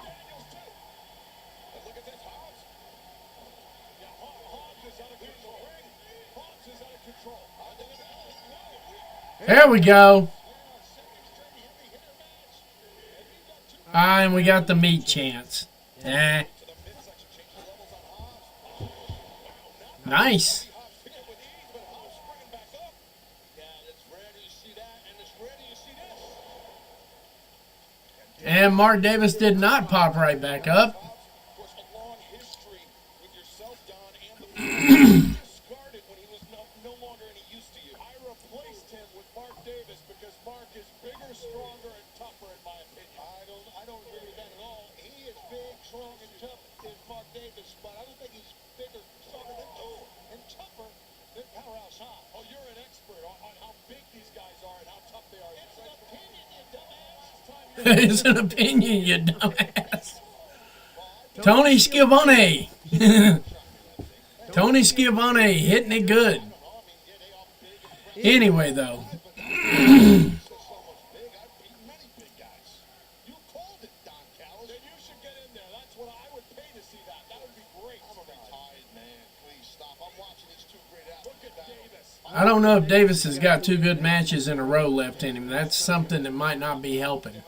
E: Daniels, too. And look at this, Hobbs. Yeah, Hobbs is out of control. Hobbs is out of control.
A: There we go. And we got the meat chance. Nice. And Mark Davis did not pop right back up.
E: Discarded when he was no longer any use to you. I replaced him with Mark Davis because Mark is bigger, stronger, and tougher in my opinion. I don't agree with that at all. He is big, strong, and tough as Mark Davis, but I don't think he's bigger, stronger, and tougher than Powerhouse Hobbs. Oh, you're an expert on how big these guys are and how tough they are. It's an opinion, you dumbass.
A: It's an opinion, you dumbass. Tony Schiavone. Tony Schiavone hitting it good. Anyway, though.
E: You called it, Don Callis. Then you should get in there. That's what I would pay to see that. That would be great. I'm a retired man. Please stop. I'm watching these two great athletes. Look at Davis.
A: I don't know if Davis has got 2 good matches in a row left in him. That's something that might not be helping.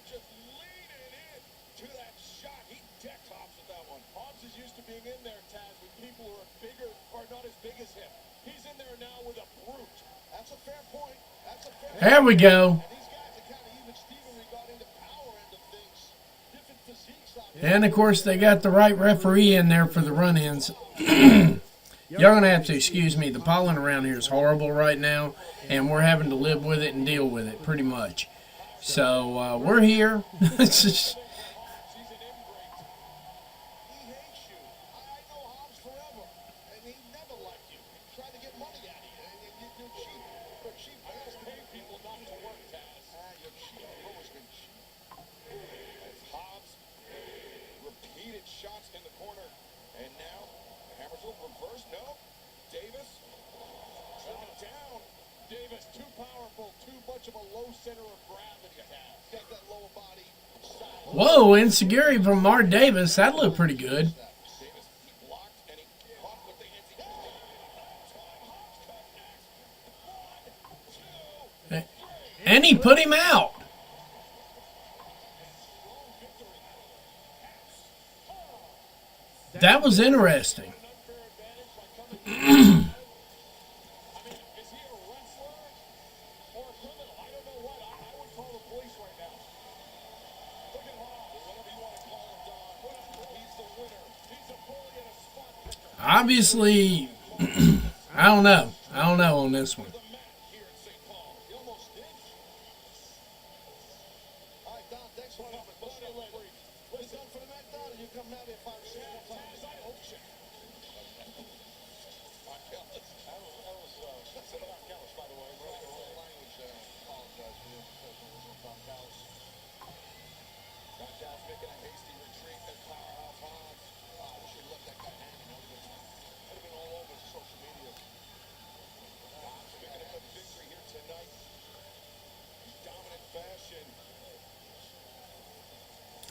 E: Just leaning in to that shot. He decked Hobbs with that one. Hobbs is used to being in there, Taz, with people who are bigger or not as big as him. He's in there now with a brute. That's a fair point. That's a fair
A: There we go.
E: And these guys are kind of even Steven regarding the power end of things. Different physiques out
A: And, of course, they got the right referee in there for the run-ins. Y'all going to have to excuse me. The pollen around here is horrible right now, and we're having to live with it and deal with it pretty much. So, we're here. It's just-
E: He's an ingrate. He hates you. I know Hobbs forever, and he never liked you. He tried to get money out of you, and you're cheap. You're cheap. I just pay people not to work, Taz. You're cheap. You've always been cheap. As Hobbs repeated shots in the corner, and now Hammersville reverse. No, Davis shut down. Davis too powerful, too much of a low center of gravity. Got that lower body side.
A: Whoa, Insecurity from Mark Davis. That looked pretty good.
E: Davis, he blocked and he caught with the anti.
A: And he put him out. That was interesting.
E: Unfair advantage by coming. I mean, is he a wrestler or a criminal? I don't know what. I would call the police right now. Look at Hobbs. Whatever you want to call him, Don. He's the winner. He's a bully and a spot picker.
A: Obviously, I don't know. I don't know on this one.
E: The mat here in St. Paul. He almost did. All right, Don, thanks for coming. We'll see you later. What's done for the night, Don? Are you coming out here 5 or 6 more times? I hope so. That was Don Callis, by the way. Really good language there. Apologize for your professionalism, Don Callis. Don Callis making a hasty retreat at Powerhouse Hobbs. We should let that guy hang. That would have been all over social media. Hobbs picking up a victory here tonight. In dominant fashion.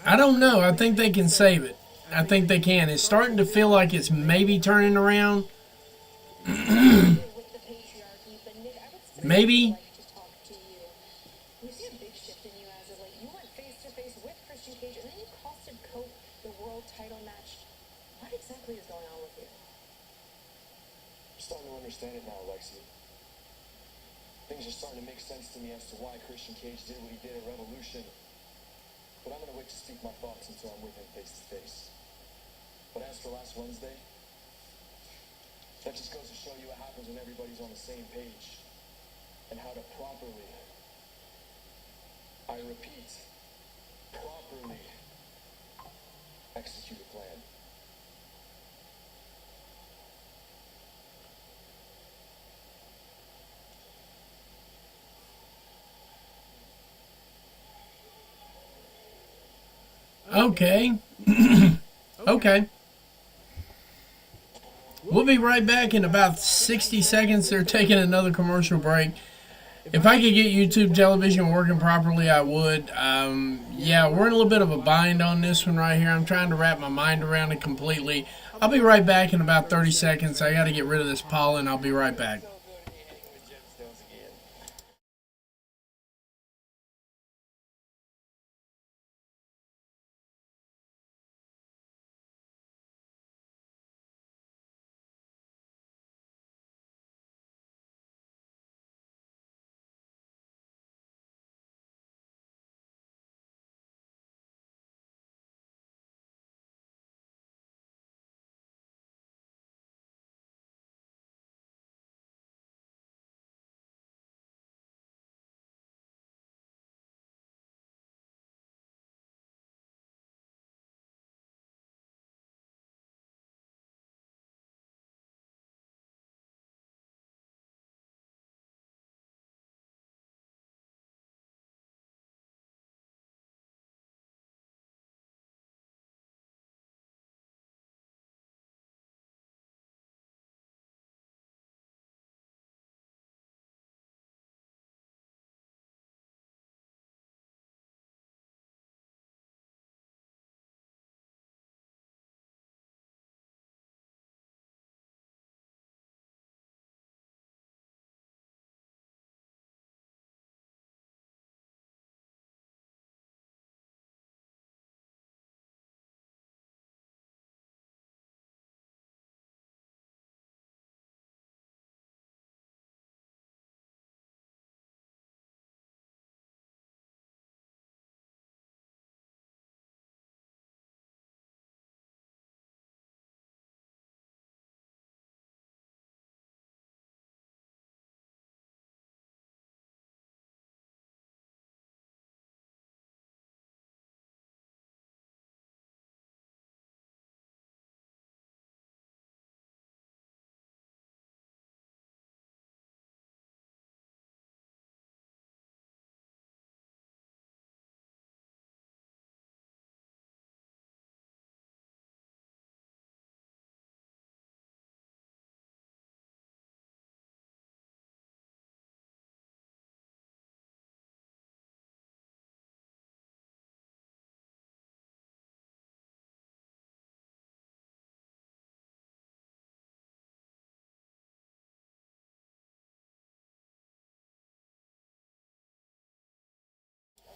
A: I don't know. I think they can save it. I think they can. It's starting to feel like it's maybe turning around.
F: with the patriarchy, but Nick, I would still
A: Maybe.
F: like to talk to you. We've seen a big shift in you as of late. You went face to face with Christian Cage, and then you costed Cope the world title match. What exactly is going on with you?
C: I'm starting to understand it now, Lexi. things are starting to make sense to me as to why Christian Cage did what he did at Revolution. But I'm going to wait to speak my thoughts until I'm with him face to face. But as for last Wednesday, that just goes to show you what happens when everybody's on the same page and how to properly, I repeat, properly execute a plan.
A: Okay. Okay. We'll be right back in about 60 seconds. They're taking another commercial break. If I could get YouTube television working properly, I would. Yeah, we're in a little bit of a bind on this one right here. I'm trying to wrap my mind around it completely. I'll be right back in about 30 seconds. I got to get rid of this pollen. I'll be right back.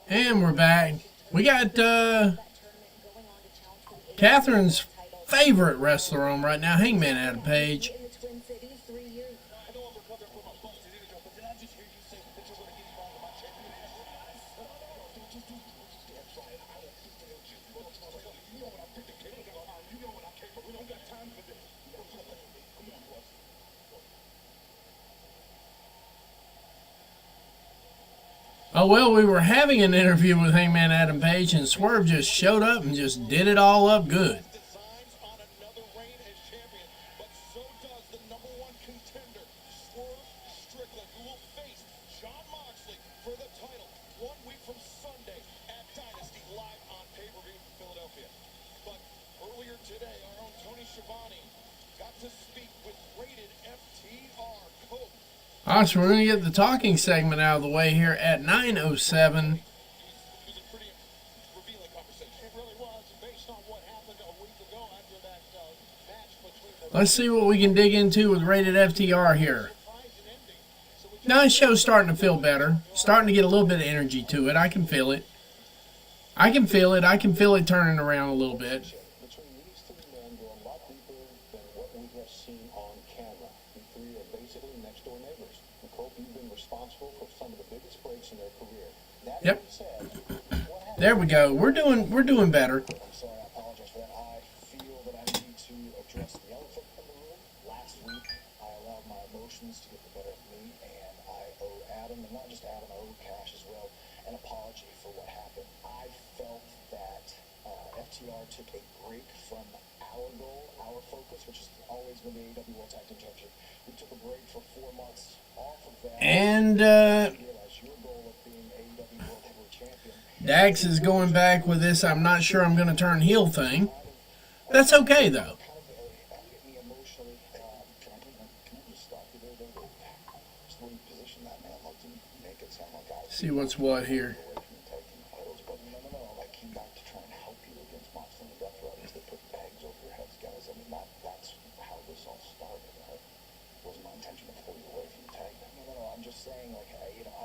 A: And we're back. We got Catherine's favorite wrestler on right now, Hangman Adam Page.
E: In the Twin Cities 3 years. I know I'm recovering from a busted eardrum, but did I just hear you say that you're going to give me all of my championship? That's right. I will beat you. You know what I'm freaking capable of. You know what I'm capable of. We don't got time for this. Come on, boss.
A: Oh, well, we were having an interview with Hangman Adam Page, and Swerve just showed up and just did it all up good.
E: Designs on another reign as champion, but so does the number one contender, Swerve Strickland, who will face Jon Moxley for the title 1 week from Sunday at Dynasty live on pay-per-view in Philadelphia. But earlier today, our own Tony Schiavone got to speak with rated FTR Coach.
A: All right, so we're going to get the talking segment out of the way here at 9:07.
E: It was a pretty revealing conversation. It really was, based on what happened a week ago after that match between the
A: Let's see what we can dig into with Rated FTR here.
E: surprise and ending. So we
A: Now this show's starting to feel better. Starting to get a little bit of energy to it. I can feel it. I can feel it. I can feel it turning around a little bit.
C: Between these three men go a lot deeper than what we have seen on camera. You three are basically next door neighbors. And Cope, you've been responsible
A: Yep. There we go. We're doing better.
C: I'm sorry, I apologize for that. I feel that I need to address the elephant in the room. Last week, I allowed my emotions to get the better of me, and I owe Adam, and not just Adam, I owe Cash as well, an apology for what happened. I felt that FTR took a break from our goal, our focus, which has always been the AEW World Tag Team Championship. We took a break for 4 months off of that.
A: And
C: Realize your goal of being AEW World Heavyweight Champion.
A: Dax is going back with this I'm not sure I'm going to turn heel thing. That's okay, though.
C: Kind of hit me emotionally. Can I just stop you there, though? Just the way you position that, man, like to make it sound like I
A: See what's what here.
C: away from the tag team titles, but no. I came back to try and help you against Moxley and the Death Riders that put bags over your heads, guys. I mean, that's how this all started. It wasn't my intention to pull you away from the tag. No. I'm just saying, like,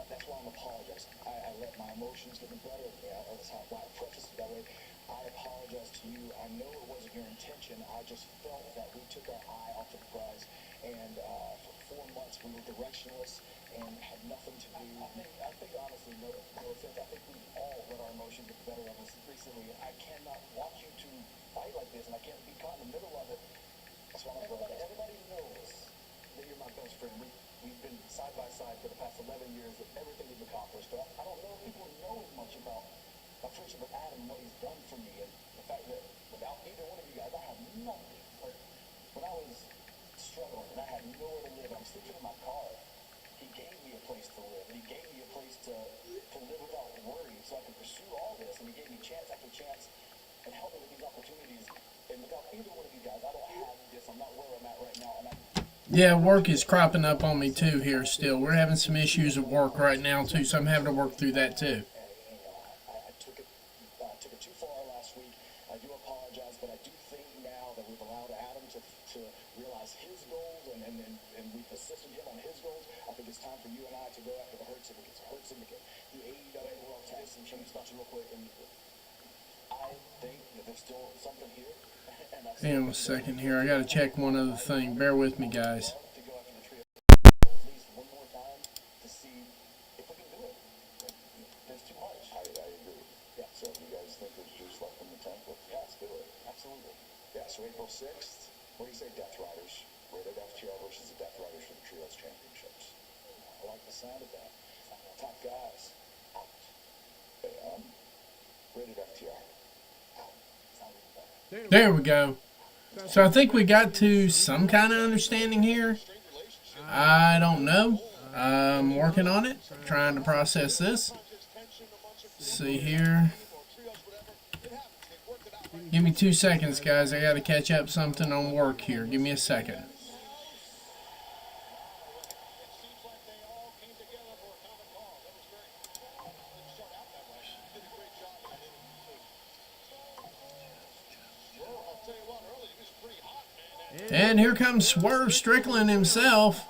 C: that's why I'm apologizing. I let my emotions get the better of me. That's how I preface it that way. I apologize to you. I know it wasn't your intention. I just felt that we took our eye off the prize, and for 4 months we were directionless and had nothing to do. I think honestly, no offense, I think we all let our emotions get the better of us recently. I cannot want you to fight like this, and I can't be caught in the middle of it. That's why everybody knows that you're my best friend. We've been side by side for the past 11 years with everything we've accomplished. But I don't know if people know as much about my friendship with Adam and what he's done for me, and the fact that without either one of you guys, I have nothing. Like, when I was struggling and I had nowhere to live, I'm sleeping in my car. He gave me a place to live, and he gave me a place to live without worry, so I could pursue all this. And he gave me chance after chance and helped me with these opportunities. And without either one of you guys, I don't have this. I'm not where I'm at right now, and
A: Yeah, work is cropping up on me too here still. We're having some issues at work right now too, so I'm having to work through that too.
C: I took it too far last week. I do apologize, but I do think now that we've allowed Adam to realize his goals and we've assisted him on his goals, I think it's time for you and I to go after the Hurt Syndicate. The AEW World Tag Team Championship. Stop you real quick. And I think that there's still something here. And I
A: Hang on a second here. I got to check one other thing. Bear with me, guys.
C: to go after the trio at least one more time to see if we can do it. There's too much. I agree. Yeah, so if you guys think there's juice left in the tank, let's do it. Absolutely. Yeah, so April 6th, what do you say, Death Riders? Rated FTR versus the Death Riders for the Trios Championships. I like the sound of that. Top guys, out. Rated FTR, out. Sound even better.
A: There we go. So I think we got to some kind of understanding here. I don't know. I'm working on it, trying to process this. See here. Give me 2 seconds, guys. I got to catch up something on work here. Give me a second. And here comes Swerve Strickland himself.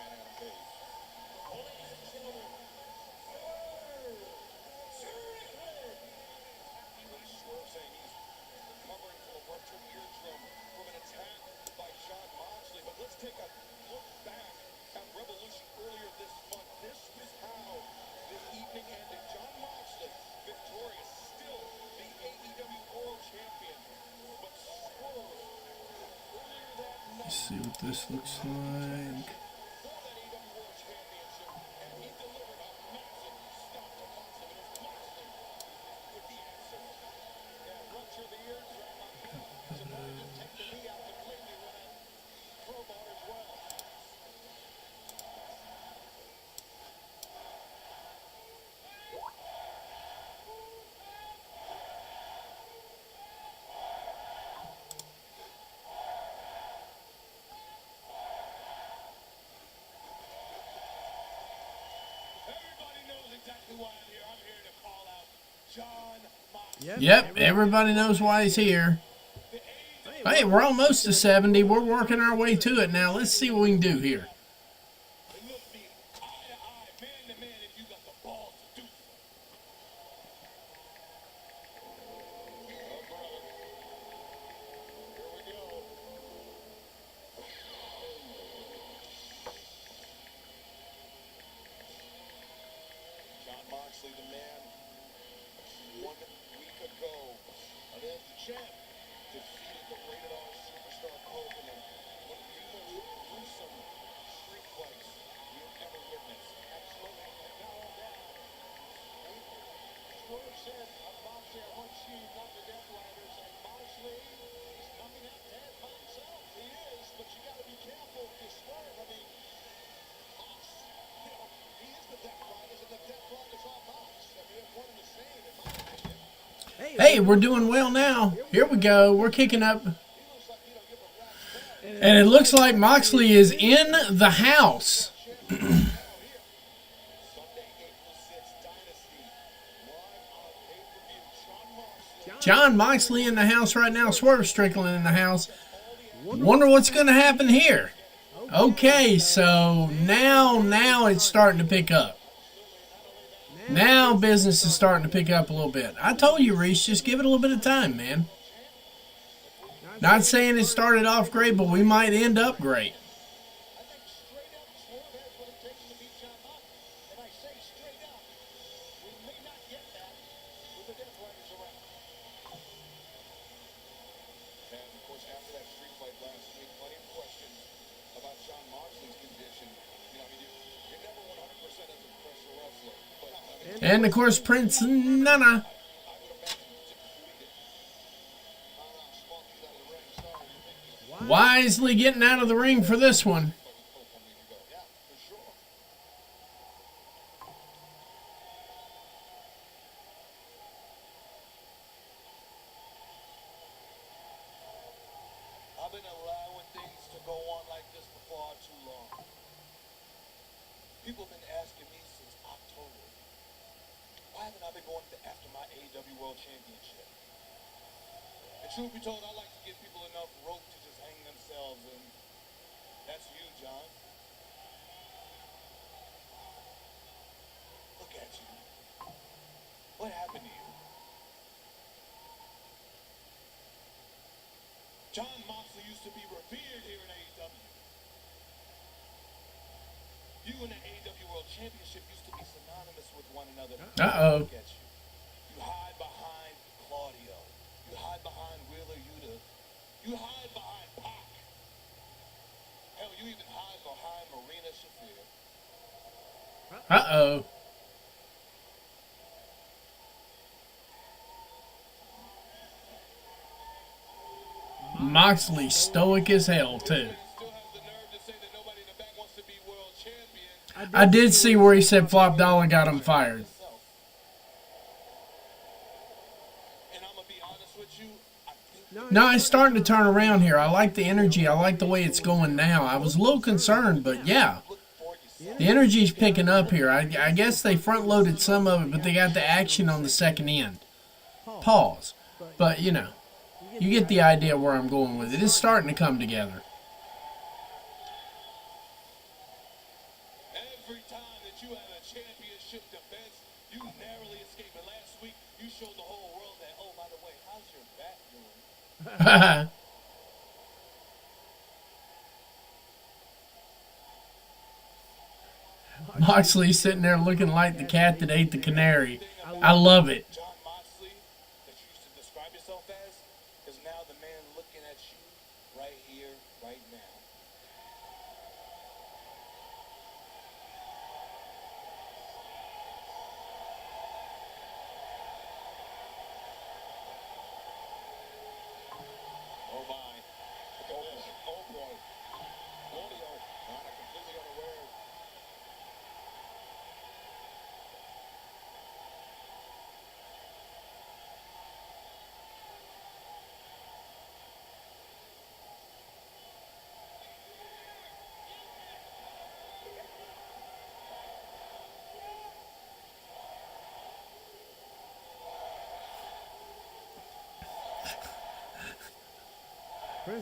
A: Let's see what this looks like. Yep, everybody knows why he's here. Hey, we're almost to 70. We're working our way to it now. Let's see what we can do here.
C: Moxley, the man
E: Swerve said, Moxley, I want you, not the Death Riders, and Moxley is coming at Death by himself. He is, but you got to be careful if you Swerve. I mean, Mox, you know, he is the Death Riders, and the Death Riders are Mox. I mean, they're one and the same, in my opinion.
A: Hey, we're doing well now. Here we go. We're kicking up.
E: He looks like he don't give a rat's tail.
A: And it looks like Moxley is in the house.
E: Sunday, April 6th, Dynasty, live on pay-per-view.
A: John Moxley in the house right now. Swerve Strickland in the house. Wonder what's going to happen here. Okay, so now it's starting to pick up. Now business is starting to pick up a little bit. I told you, Reese, just give it a little bit of time, man. Not saying it started off great, but we might end up great.
E: I think straight up, Swerve has what it takes to beat John Moxley. And I say straight up, we may not get that with the Death Riders around.
C: And of course, after that street fight last week, plenty of questions about Jon Moxley's condition. You know, I mean, you're never 100% as a professional wrestler, but I mean,
A: And of course, Prince Nana.
C: I would imagine depleted. Smokey's out of the ring. Sorry,
A: Wisely getting out of the ring for this one.
C: yeah, for sure.
E: I've been allowing things to go on like this for far too long. People have been asking me since October, why haven't I been going after my AEW World Championship? And truth be told, I like to give people enough rope to just hang themselves, and that's you, John. Look at you. What happened to you? Jon Moxley used to be revered here in AEW. You and the AEW World Championship used to be synonymous with one another.
A: Uh-oh.
E: Look at you. You hide behind Claudio. You hide behind Wheeler Yuta. You hide behind Pac. Hell, you even hide behind Marina Shafir.
A: Uh-oh. Moxley stoic as hell, too.
E: Still has the nerve to say that nobody in the back wants to be world champion.
A: I did see where he said Flop Dollar got him fired.
E: And I'm gonna be honest with you, I think
A: No, it's starting to turn around here. I like the energy. I like the way it's going now. I was a little concerned, but yeah.
E: look for yourself.
A: The energy's picking up here. I guess they front-loaded some of it, but they got the action on the second end. Pause. But, you know, you get the idea where I'm going with it. It's starting to come together.
E: Every time that you have a championship defense, you narrowly escape. And last week, you showed the whole world that, oh, by the way, how's your back doing?
A: Moxley sitting there looking like the cat that ate the canary. I love it.
E: Jon Moxley, that you used to describe yourself as, is now the man looking at you right here, right now.
C: Oh my. Oh boy. Claudio, not completely unaware.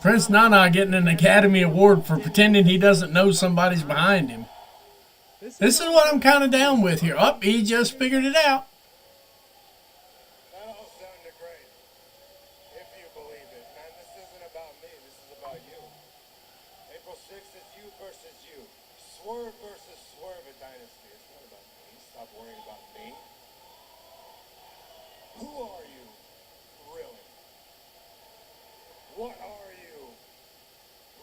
A: Prince Nana getting an Academy Award for pretending he doesn't know somebody's behind him. This is what I'm kind of down with here. Oh, he just figured it out.
G: That all sounded great. If you believe it. Man, this isn't about me. This is about you. April 6th is you versus you. Swerve versus Swerve at Dynasty. It's not about me. Stop worrying about me. Who are you? Really? What are you?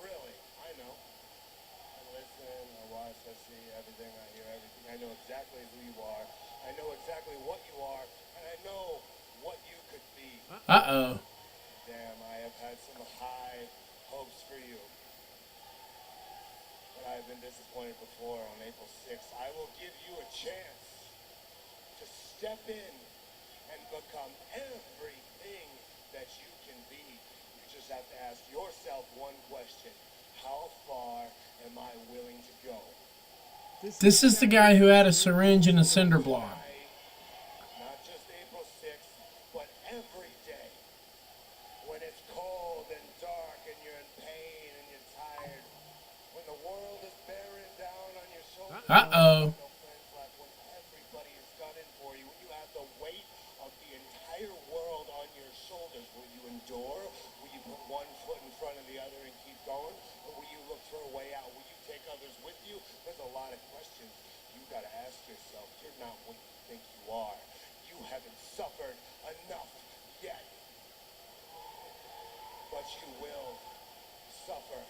G: Really? I know. I listen, I watch, I see everything, I hear everything. I know exactly who you are. I know exactly what you are, and I know what you could be.
A: Uh-oh.
G: Damn, I have had some high hopes for you. But I've been disappointed before on April 6th. I will give you a chance to step in and become everything that you can be. You just have to ask yourself one question. How far am I willing to go?
A: This is the guy who had a syringe and a cinder block.
G: Not just April 6th, but every day. When it's cold and dark and you're in pain and you're tired. When the world is bearing down on your shoulders.
A: Uh-oh.
G: No friends left. When everybody is gunning for you. When you have the weight of the entire world on your shoulders. Will you endure? Will you put one foot in front of the other and keep going? Or will you look for a way out? Will you take others with you? There's a lot of questions you gotta ask yourself. You're not what you think you are. You haven't suffered enough yet. But you will suffer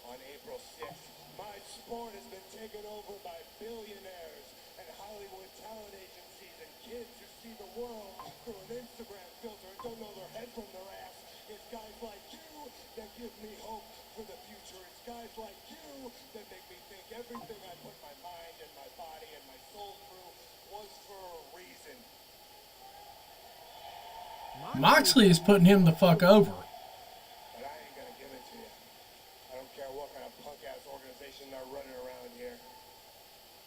G: on April 6th. My sport has been taken over by billionaires and Hollywood talent agencies and kids who see the world through an Instagram filter and don't know their head from their ass. It's guys like you that give me hope for the future. It's guys like you that make me think everything I put my mind and my body and my soul through was for a reason.
A: Moxley is putting him the fuck over.
G: But I ain't gonna give it to you. I don't care what kind of punk-ass organization they're running around here.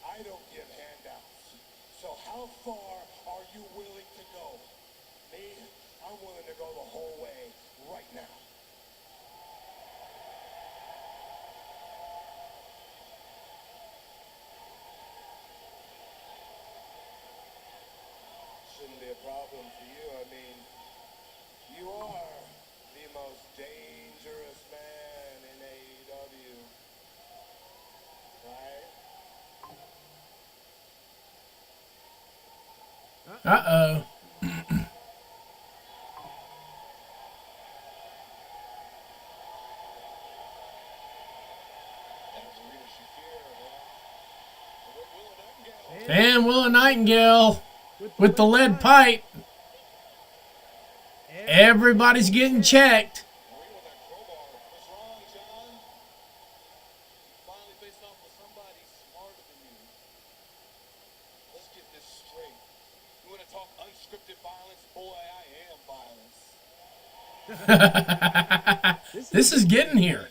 G: I don't give handouts. So how far are you willing to go? Me, I'm willing to go the whole way right now. Shouldn't be a problem for you. I mean, you are the most dangerous man in AEW, right?
A: Uh-oh. And Willow Nightingale with the lead pipe. Everybody's getting checked.
E: What's wrong, John? Finally faced off with somebody smarter than you. Let's get this straight. You want to talk unscripted violence? Boy, I am violence.
A: This is getting here.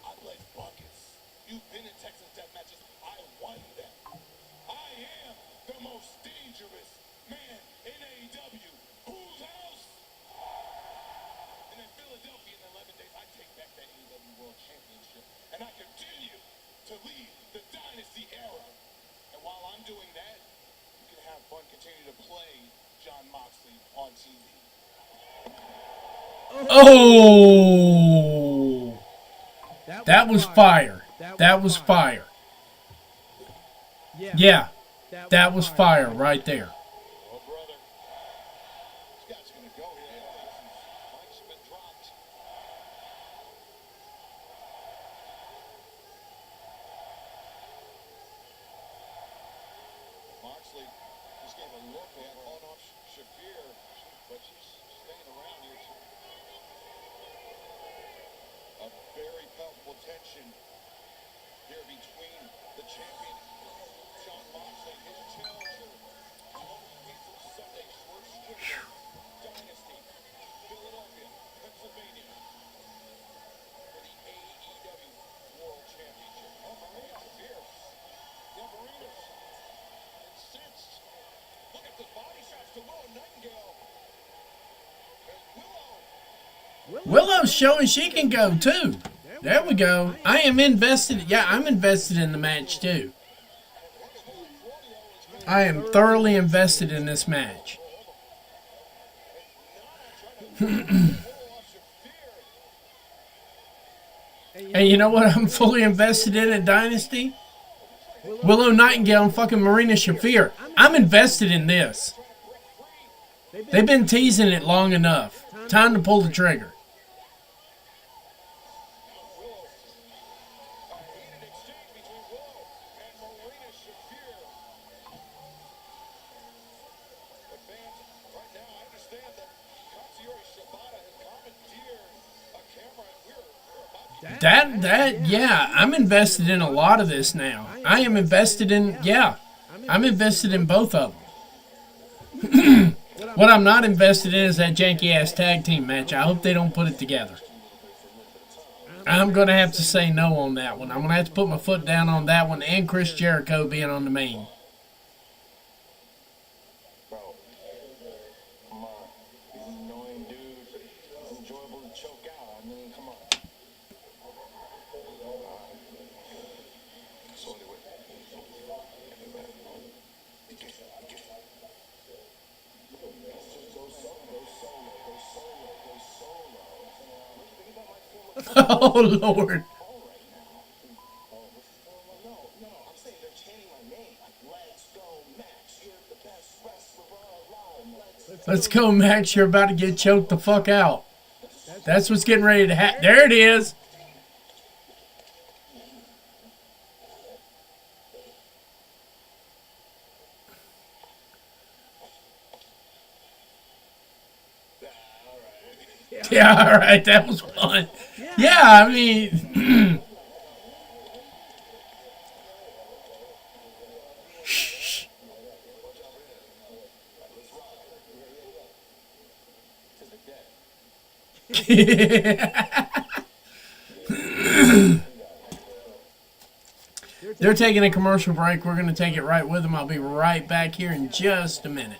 E: I played buckets. You've been in Texas death matches. I won them. I am the most dangerous man in AEW. Whose house? And in Philadelphia in 11 days, I take back that AEW World Championship. And I continue to lead the Dynasty era. And while I'm doing that, you can have fun continuing to play Jon Moxley on TV.
A: Oh! That was fire. That was fire. Yeah, that was fire right there.
E: Oh, brother. This guy's going to go here. Mike's been dropped. Moxley just gave a look on off Shafir, but she's staying around here. A very palpable tension here between the champion, Jon Moxley, his challenger, from Sunday, Swerve Strickland, Dynasty, Philadelphia, Pennsylvania, for the AEW World Championship. Oh, Marina Shafir. Yeah, Marina's incensed. Look at the body shots to Willow Nightingale. And
A: Willow's showing she can go too. There we go. I am invested. Yeah, I'm invested in the match too. I am thoroughly invested in this match. Hey, you know what I'm fully invested in at Dynasty? Willow Nightingale and fucking Marina Shafir. I'm invested in this. They've been teasing it long enough. Time to pull the trigger.
E: heated exchange between Willow and Marina Shafir. The fans
A: Yeah, I'm invested in a lot of this now. I'm invested in both of them. What I'm not invested in is that janky ass tag team match. I hope they don't put it together. I'm going to have to say no on that one. I'm going to have to put my foot down on that one and Chris Jericho being on the main.
C: Bro, come on. He's an annoying dude. It's enjoyable to choke out. I mean, come on. So anyway.
A: Oh, Lord.
C: No, I'm saying they're chanting my name. Let's go, Max. You're the best wrestler alive.
A: Let's go, Max. You're about to get choked the fuck out. That's what's getting ready to happen. There it is. Yeah, all right. That was fun. Yeah, I mean... They're taking a commercial break. We're going to take it right with them. I'll be right back here in just a minute.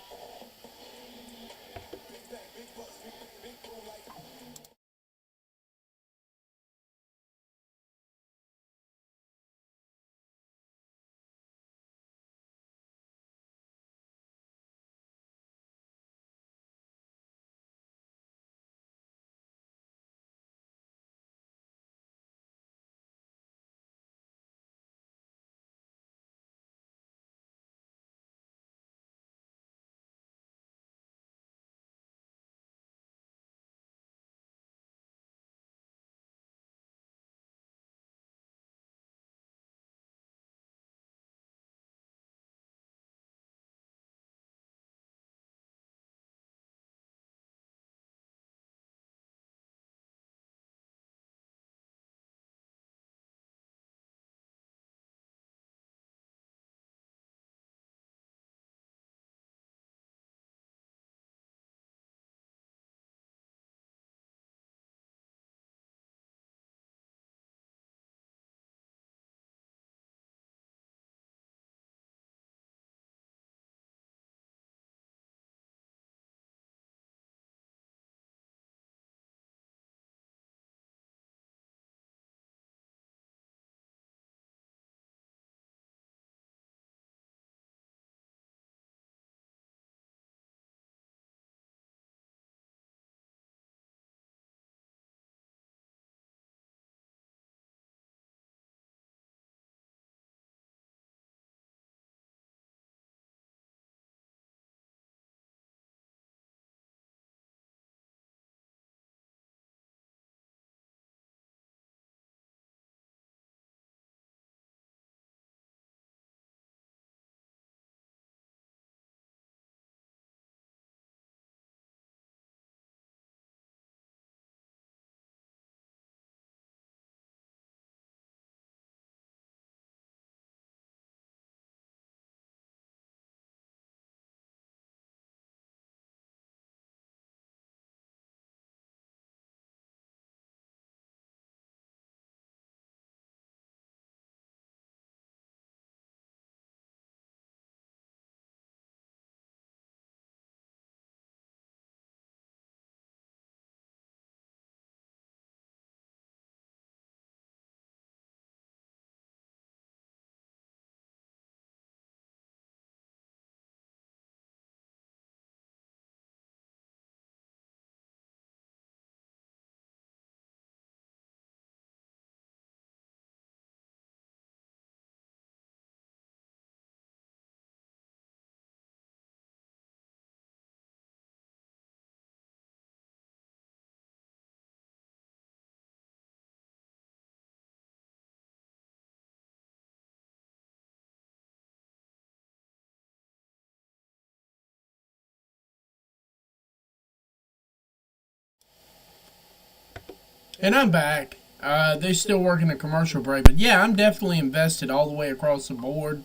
A: And I'm back. They're still working a commercial break, but yeah, I'm definitely invested all the way across the board.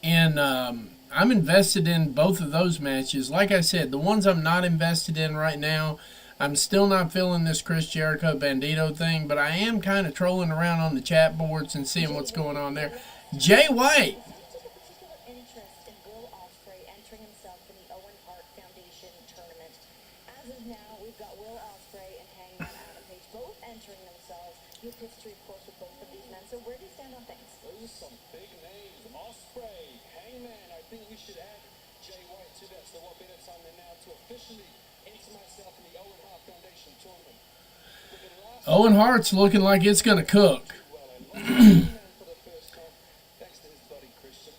A: And I'm invested in both of those matches. Like I said, the ones I'm not invested in right now, I'm still not feeling this Chris Jericho Bandito thing, but I am kind of trolling around on the chat boards and seeing what's going on there. Jay White.
F: Do you take a particular interest in Will Ospreay entering himself in the Owen Hart Foundation tournament? As of now, we've got Will Ospreay and Hangman Adam Page both entering themselves. You have history, of course, with both of these men. So where do you stand on things?
C: Those are some big names. Ospreay, Hangman. I think we should add Jay White to that. So what better time than now to officially enter myself in the Owen Hart Foundation tournament.
A: Owen Hart's looking like it's going to cook.
C: For the first time, thanks to his buddy Christian.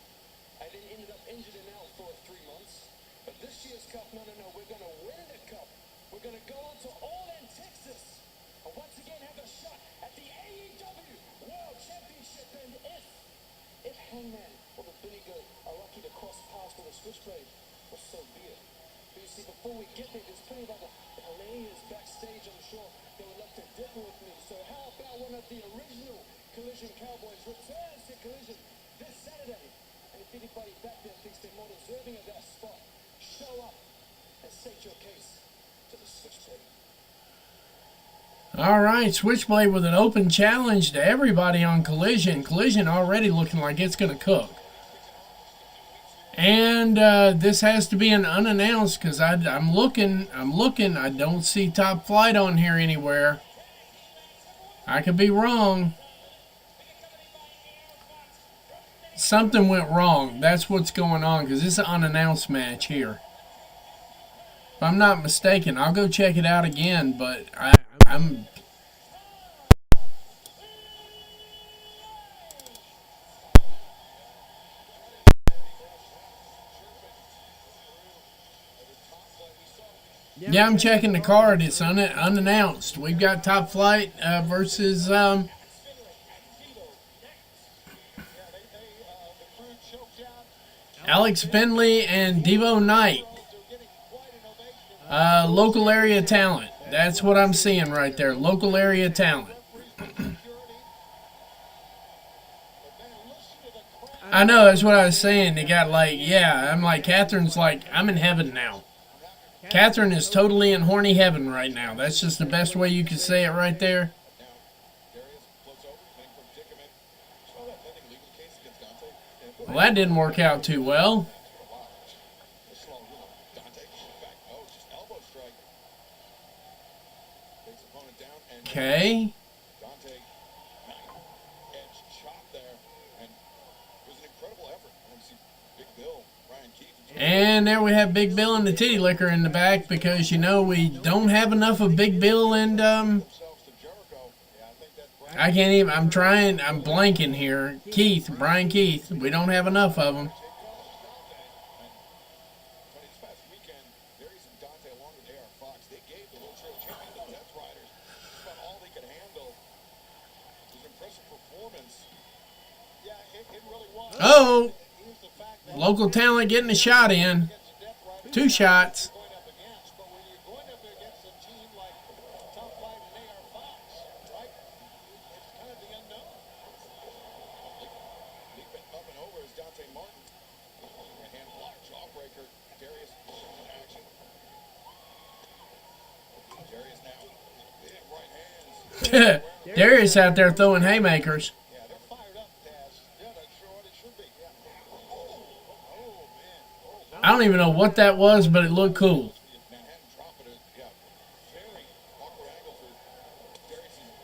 C: I then ended up injured and out for 3 months. But this year's cup, no, we're going to win the cup. We're going to go on to All In Texas. And once again have a shot at the AEW World Championship. And if Hangman or the Billy Goat are lucky to cross paths with a switchblade, well, so be it. But you see, before we get there, there's plenty of other players backstage, I'm sure, they would love to differ with me. So how about one of the original Collision Cowboys returns to Collision this Saturday? And if anybody back there thinks they're more deserving of that spot, show up and state your case to the Switchblade.
A: All right, Switchblade with an open challenge to everybody on Collision. Collision already looking like it's going to cook. And this has to be an unannounced because I'm looking. I don't see Top Flight on here anywhere. I could be wrong. Something went wrong. That's what's going on because it's an unannounced match here. If I'm not mistaken, I'll go check it out again, but I'm... Yeah, I'm checking the card. It's unannounced. We've got Top Flight versus Alex Finley and Devo Knight. Local area talent. That's what I'm seeing right there. Local area talent. I know, that's what I was saying. They got like, yeah, I'm like, Catherine's like, I'm in heaven now. Catherine is totally in horny heaven right now. That's just the best way you could say it right there. Well, that didn't work out too well. Okay. And there we have Big Bill and the Titty Licker in the back because, you know, we don't have enough of Big Bill and, I can't even, I'm blanking here. Brian Keith. We don't have enough of them. Oh! Local talent getting a shot in. 2 shots. Darius out there throwing haymakers. I don't even know what that was, but it looked cool.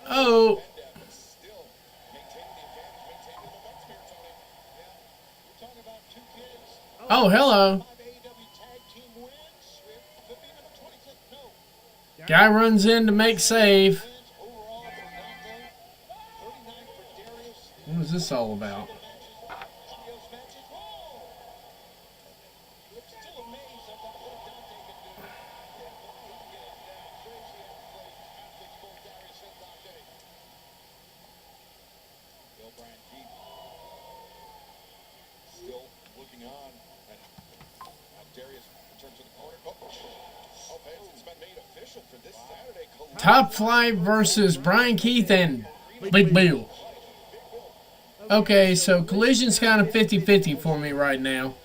A: Oh. Oh, hello. Guy runs in to make save. What is this all about?
E: It's been made official for this Saturday.
A: Top Flight versus Brian Keith and Big Bill. Okay, so Collision's kind of 50-50 for me right now.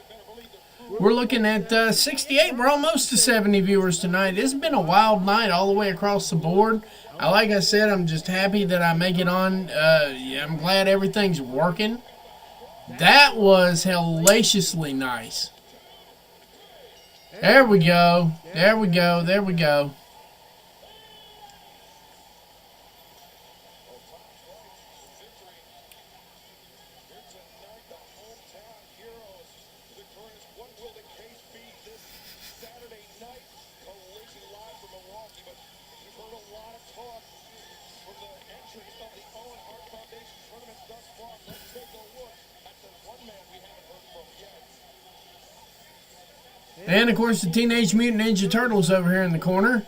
A: We're looking at 68. We're almost to 70 viewers tonight. It's been a wild night all the way across the board. Like I said, I'm just happy that I make it on. I'm glad everything's working. That was hellaciously nice. There we go. There we go. There we go. And, of course, the Teenage Mutant Ninja Turtles over here in the corner.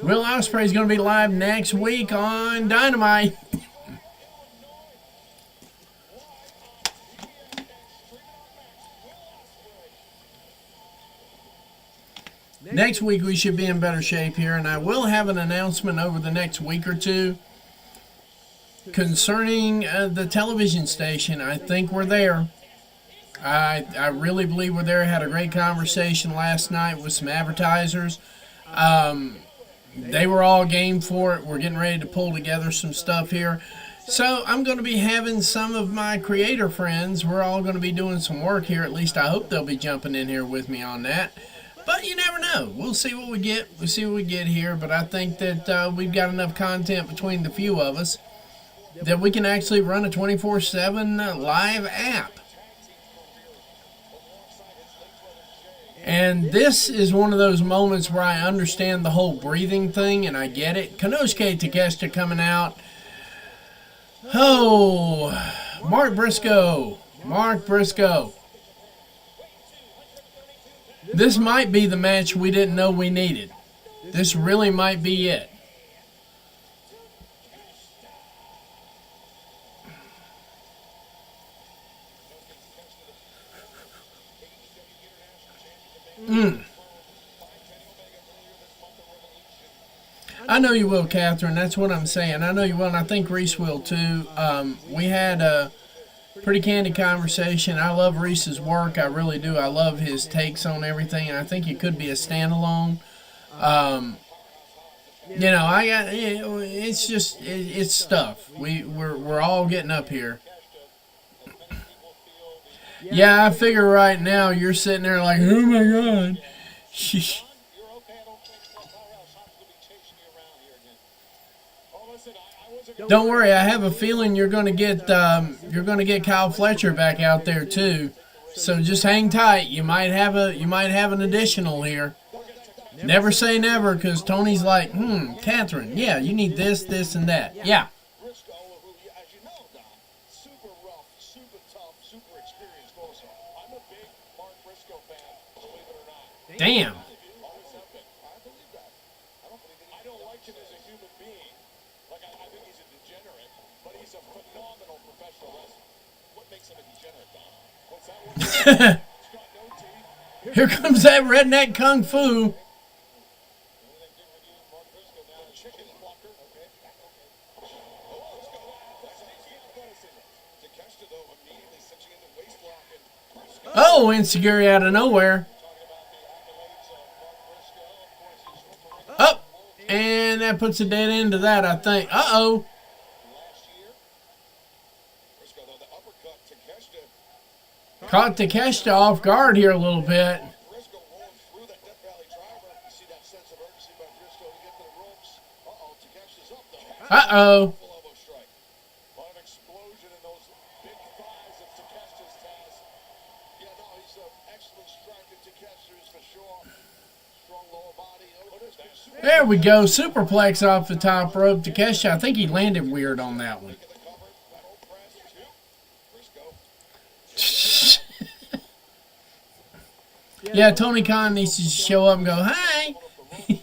A: Will Ospreay is going to be live next week on Dynamite. Next week we should be in better shape here, and I will have an announcement over the next week or two concerning the television station. I think we're there. I really believe we're there. Had a great conversation last night with some advertisers. They were all game for it. We're getting ready to pull together some stuff here. So I'm going to be having some of my creator friends. We're all going to be doing some work here. At least I hope they'll be jumping in here with me on that. But you never know. We'll see what we get. We'll see what we get here. But I think that we've got enough content between the few of us that we can actually run a 24/7 live app. And this is one of those moments where I understand the whole breathing thing, and I get it. Konosuke Takeshita coming out. Oh, Mark Briscoe. Mark Briscoe. This might be the match we didn't know we needed. This really might be it. I know you will, Catherine. That's what I'm saying. I know you will, and I think Reese will too. We had a pretty candid conversation. I love Reese's work. I really do. I love his takes on everything, and I think it could be a standalone. You know, it's just it's stuff. We're all getting up here. Yeah, I figure right now you're sitting there like, oh my God. Don't worry, I have a feeling you're going to get Kyle Fletcher back out there too. So just hang tight. You might have an additional here. Never say never, because Tony's like, Catherine, yeah, you need this, this, and that. Yeah.
E: Briscoe, who, as you know, Don, super rough, super tough, super experienced also. I'm a big Mark Briscoe fan, believe it or not.
A: Damn.
E: Always have been. I believe that. I don't like him as a human being. Like, I think he's a degenerate, but he's a phenomenal professional wrestler. What makes him a degenerate, Don? What's that one? He's got no teeth.
A: Here comes that redneck kung fu.
E: Mark Briscoe now, chicken blocker. Okay. Takeshita, though, immediately cinching in the waist lock, and Briscoe
A: Oh, Insecurity out of nowhere. Up. And that puts a dead end to that, I think. Uh-oh.
E: last year. Briscoe, though, the uppercut, Takeshita.
A: Caught Takeshita off guard here a little bit.
E: Briscoe rolling through that Death Valley driver. You see that sense of urgency by Briscoe to get to the ropes. Uh-oh, Takeshita's up, though.
A: Uh-oh.
E: Full elbow strike. A lot of explosion in those big thighs of Takeshita's has. Yeah, no, he's an excellent striker, Takeshita's for sure. strong lower body. Oh, there's been super
A: There we go. Superplex off the top rope. Takeshita, I think he landed weird on that one.
E: in the cover. Lateral press, two. Briscoe.
A: Yeah, Tony Khan needs to show up and go, hi.
E: Ding up the back of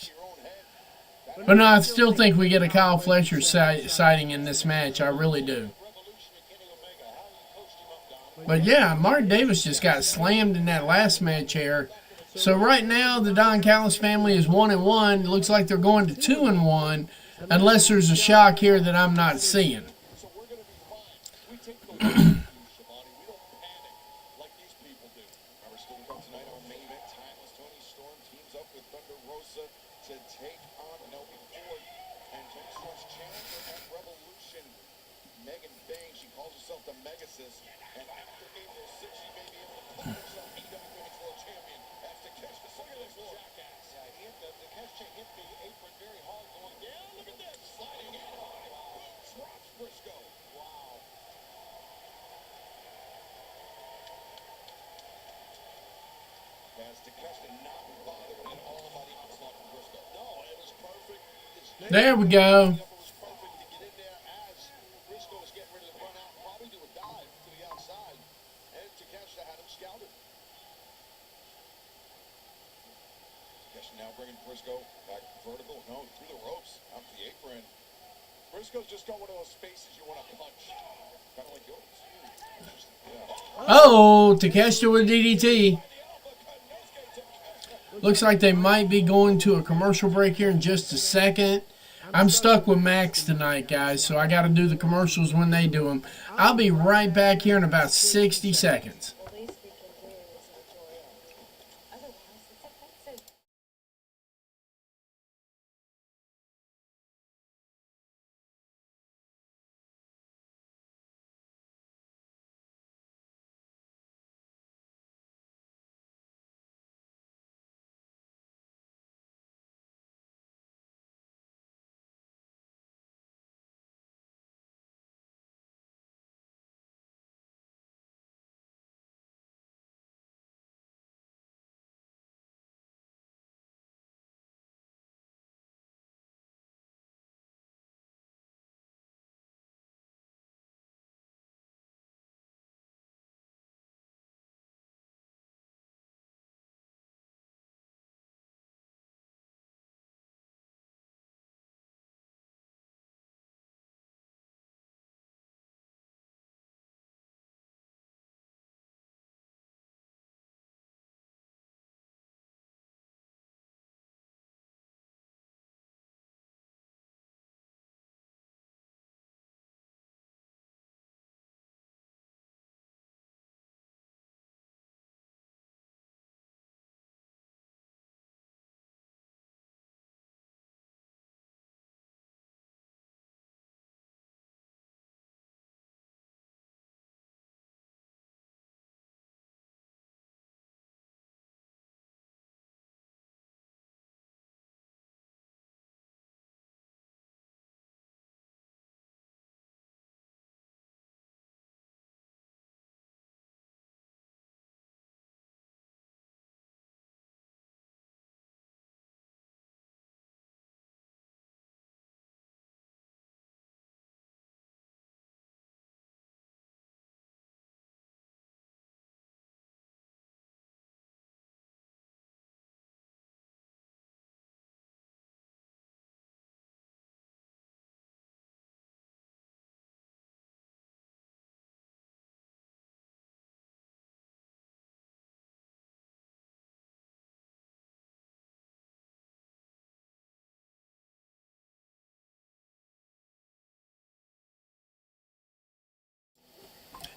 E: your own head.
A: But no, I still think we get a Kyle Fletcher sighting in this match. I really do.
E: Revolution and Kenny Omega. How you coached him up, Don.
A: But yeah, Mark Davis just got slammed in that last match here. So right now, the Don Callis family is 1-1. It looks like they're going to 2-1, unless there's a shock here that I'm not seeing.
E: So we're going to be fine. We take the lead, Shivani. We don't panic like these people do.
C: Remember, still to come tonight, our main event, timeless Tony Storm teams up with Thunder Rosa to take on Penelope Ford. And Tony Storm's challenger at Revolution, Megan Bain. She calls herself the Megasis. And after April 6th, she may be able to call herself AEW Women's World Champion. That's Takeshita. Look at this jackass.
E: Yeah, he hit the Takeshita hit the apron very hard going down. Look at this. Sliding in high. Boom, drops Briscoe. Wow.
C: As Takeshita not bothered at all by the onslaught from Briscoe.
E: No, it was perfect.
A: There we go.
E: It was perfect to get in there as Briscoe was getting ready to run out, probably do a dive to the outside. And Takeshita had him scouted.
C: Takeshita now bringing Briscoe back vertical. No, through the ropes, out to the apron. Briscoe's just got one of those faces you want to punch. Kind of like yours. Yeah.
A: Oh, Takeshita with DDT. Looks like they might be going to a commercial break here in just a second. I'm stuck with Max tonight, guys, so I got to do the commercials when they do them. I'll be right back here in about 60 seconds.
F: The least we can do is enjoy it. Otherwise, it's offensive.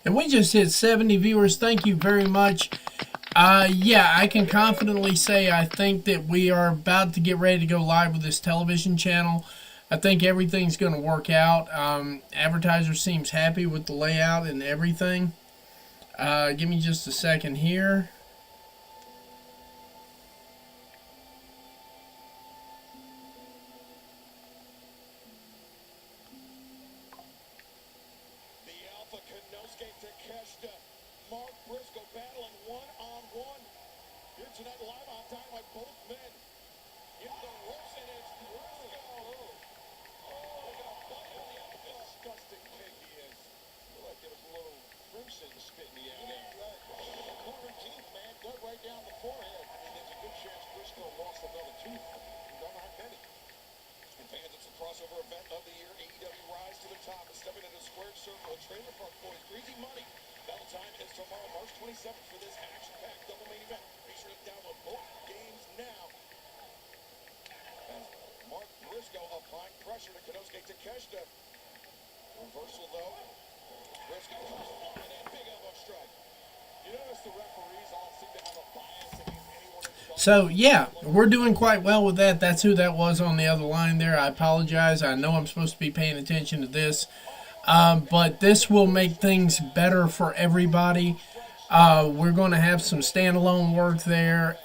A: And we just hit 70 viewers. Thank you very much. Yeah, I can confidently say I think that we are about to get ready to go live with this television channel. I think everything's going to work out. Advertiser seems happy with the layout and everything. Give me just a second here.
E: The Alpha Konosuke Takeshita, Mark Briscoe battling one-on-one. You're watching that live on Dynamite. Both men hit the ropes, and it's Briscoe. Disgusting pig he is. Feel like there was a little crimson spit in the air there. Corner teeth, man, dug right down the forehead. I mean, there's a good chance Briscoe lost another tooth. Don't know how many. And fans, it's a crossover event of the year. AEW Rise to the Top is stepping into the squared circle at Trailer Park Boys. Greasy Money. Battle time is tomorrow, March 27th for this action-packed double main event. Make sure to download both games now. As Mark Briscoe applying pressure to Konosuke Takeshita. Reversal, though. Briscoe and a big elbow strike. You notice the referees all seem to have a bias against anyone in
A: So, yeah, we're doing quite well with that. That's who that was on the other line there. I apologize. I know I'm supposed to be paying attention to this. But this will make things better for everybody. We're going to have some standalone work there.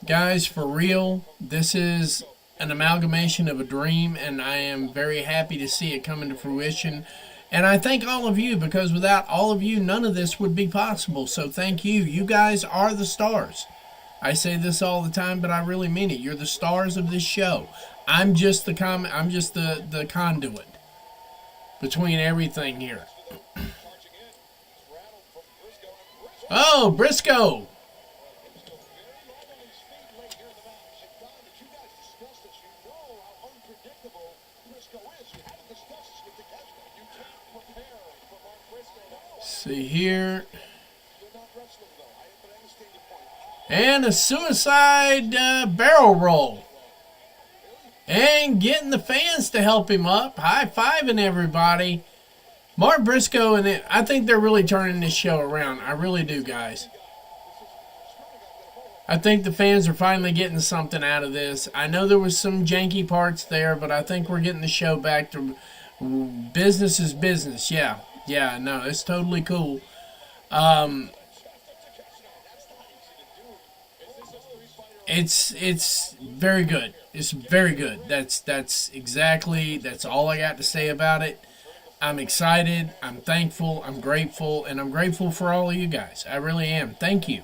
A: Guys, for real, this is an amalgamation of a dream, and I am very happy to see it come into fruition. And I thank all of you, because without all of you, none of this would be possible. So thank you. You guys are the stars. I say this all the time, but I really mean it. You're the stars of this show. I'm just the conduit between everything here. Oh, Briscoe. See here. And a suicide barrel roll. And getting the fans to help him up. High-fiving everybody. Mark Briscoe, and I think they're really turning this show around. I really do, guys. I think the fans are finally getting something out of this. I know there was some janky parts there, but I think we're getting the show back to business is business. Yeah, no, it's totally cool. It's very good. It's very good. That's all I got to say about it. I'm excited. I'm thankful. I'm grateful. And I'm grateful for all of you guys. I really am. Thank you.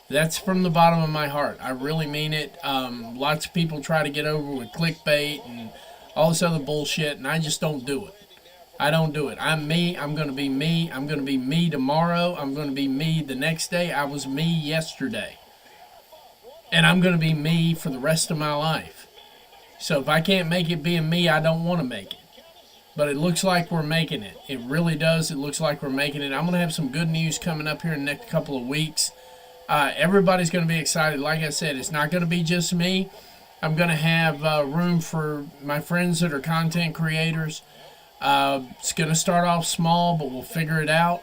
A: That's from the bottom of my heart. I really mean it. Lots of people try to get over with clickbait and all this other bullshit, and I just don't do it. I don't do it. I'm me. I'm going to be me. I'm going to be me tomorrow. I'm going to be me the next day. I was me yesterday. And I'm going to be me for the rest of my life. So if I can't make it being me, I don't want to make it. But it looks like we're making it. It really does. It looks like we're making it. I'm going to have some good news coming up here in the next couple of weeks. Everybody's going to be excited. Like I said, it's not going to be just me. I'm going to have room for my friends that are content creators. It's going to start off small, but we'll figure it out.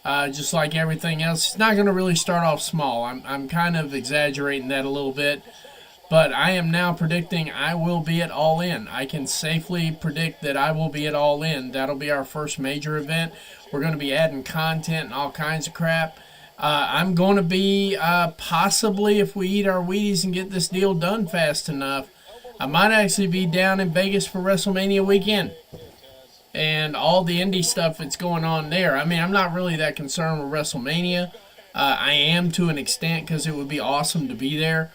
A: Just like everything else, it's not going to really start off small. I'm kind of exaggerating that a little bit. But I am now predicting I will be at All In. I can safely predict that I will be at All In. That'll be our first major event. We're going to be adding content and all kinds of crap. I'm going to be possibly, if we eat our Wheaties and get this deal done fast enough, I might actually be down in Vegas for WrestleMania weekend. And all the indie stuff that's going on there. I mean, I'm not really that concerned with WrestleMania. I am to an extent because it would be awesome to be there.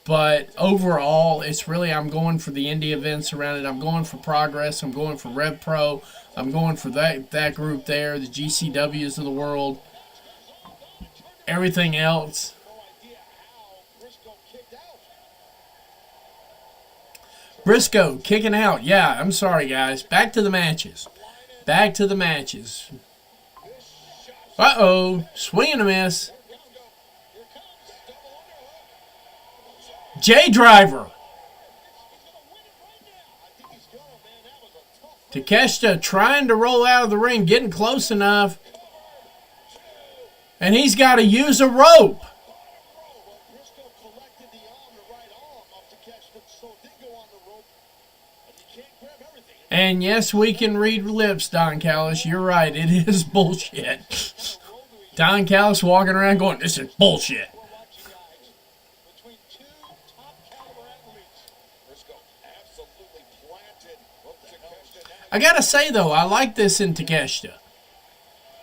A: But overall, it's really, I'm going for the indie events around it. I'm going for Progress. I'm going for Rev Pro. I'm going for that group there, the GCWs of the world. Everything else. Briscoe kicking out. Yeah, I'm sorry, guys. Back to the matches. Back to the matches. Uh-oh. Swing and a miss. J-Driver. Takeshita trying to roll out of the ring, getting close enough. And he's got to use a rope. And yes, we can read lips, Don Callis. You're right. It is bullshit. Don Callis walking around going, this is bullshit. I gotta say, though, I like this in Takeshita.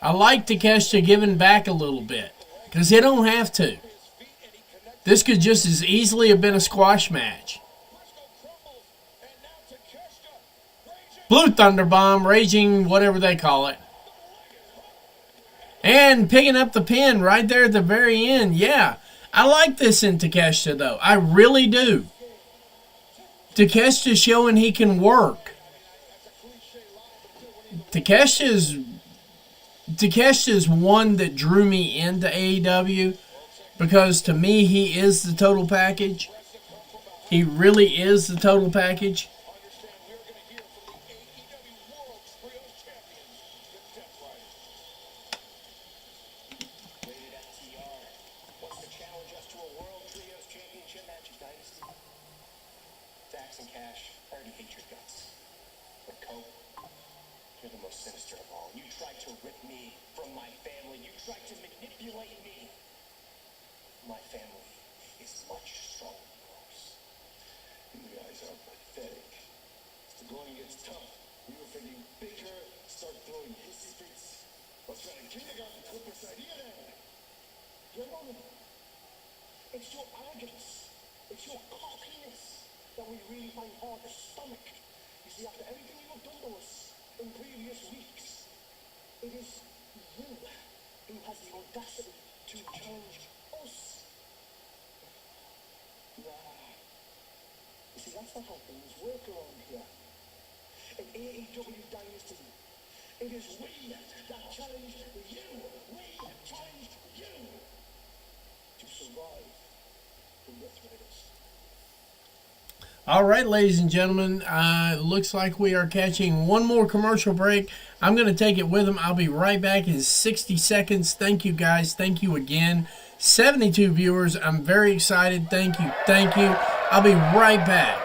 A: I like Takeshita giving back a little bit. Because he don't have to. This could just as easily have been a squash match. Blue Thunder Bomb, raging, whatever they call it. And picking up the pin right there at the very end. Yeah, I like this in Takeshita, though. I really do. Takeshita showing he can work. Takeshita's one that drew me into AEW because to me he is the total package. He really is the total package.
C: Dax and Cash, I already hate your guts. But Cope, you're the most sinister of all. You tried to rip me from my family. You tried to manipulate me. My family is much stronger than yours. You guys are pathetic. As the going gets tough, you were thinking bigger, start throwing hissy fits. What's that, a kindergarten put this idea then? Gentlemen, it's your arrogance. It's your cockiness that we really find hard to stomach. You see, after everything you've done to us in previous weeks, it is you who has the audacity to challenge us. Nah. You see, that's not how things work around here. In AEW Dynasty, it is we that challenge you. We challenge you to survive the Death Raiders.
A: All right, ladies and gentlemen, looks like we are catching one more commercial break. I'm going to take it with them. I'll be right back in 60 seconds. Thank you, guys. Thank you again. 72 viewers. I'm very excited. Thank you. Thank you. I'll be right back.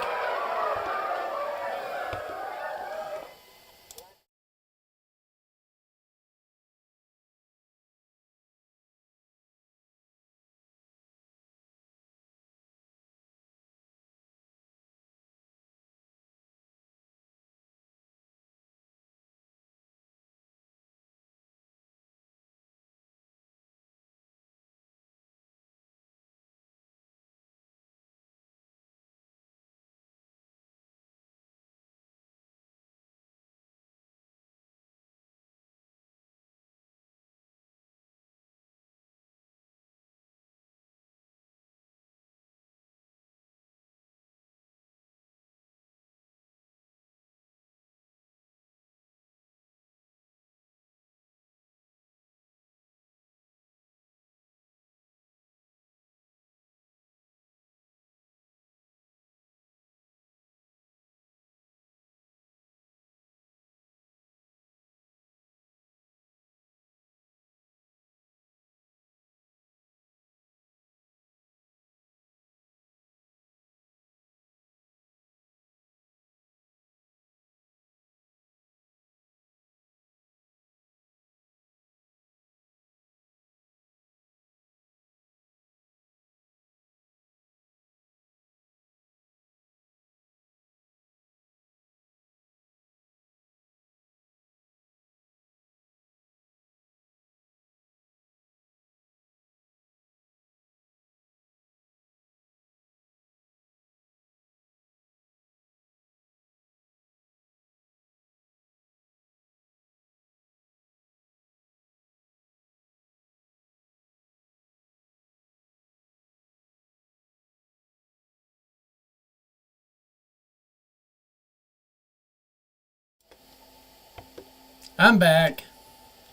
A: I'm back.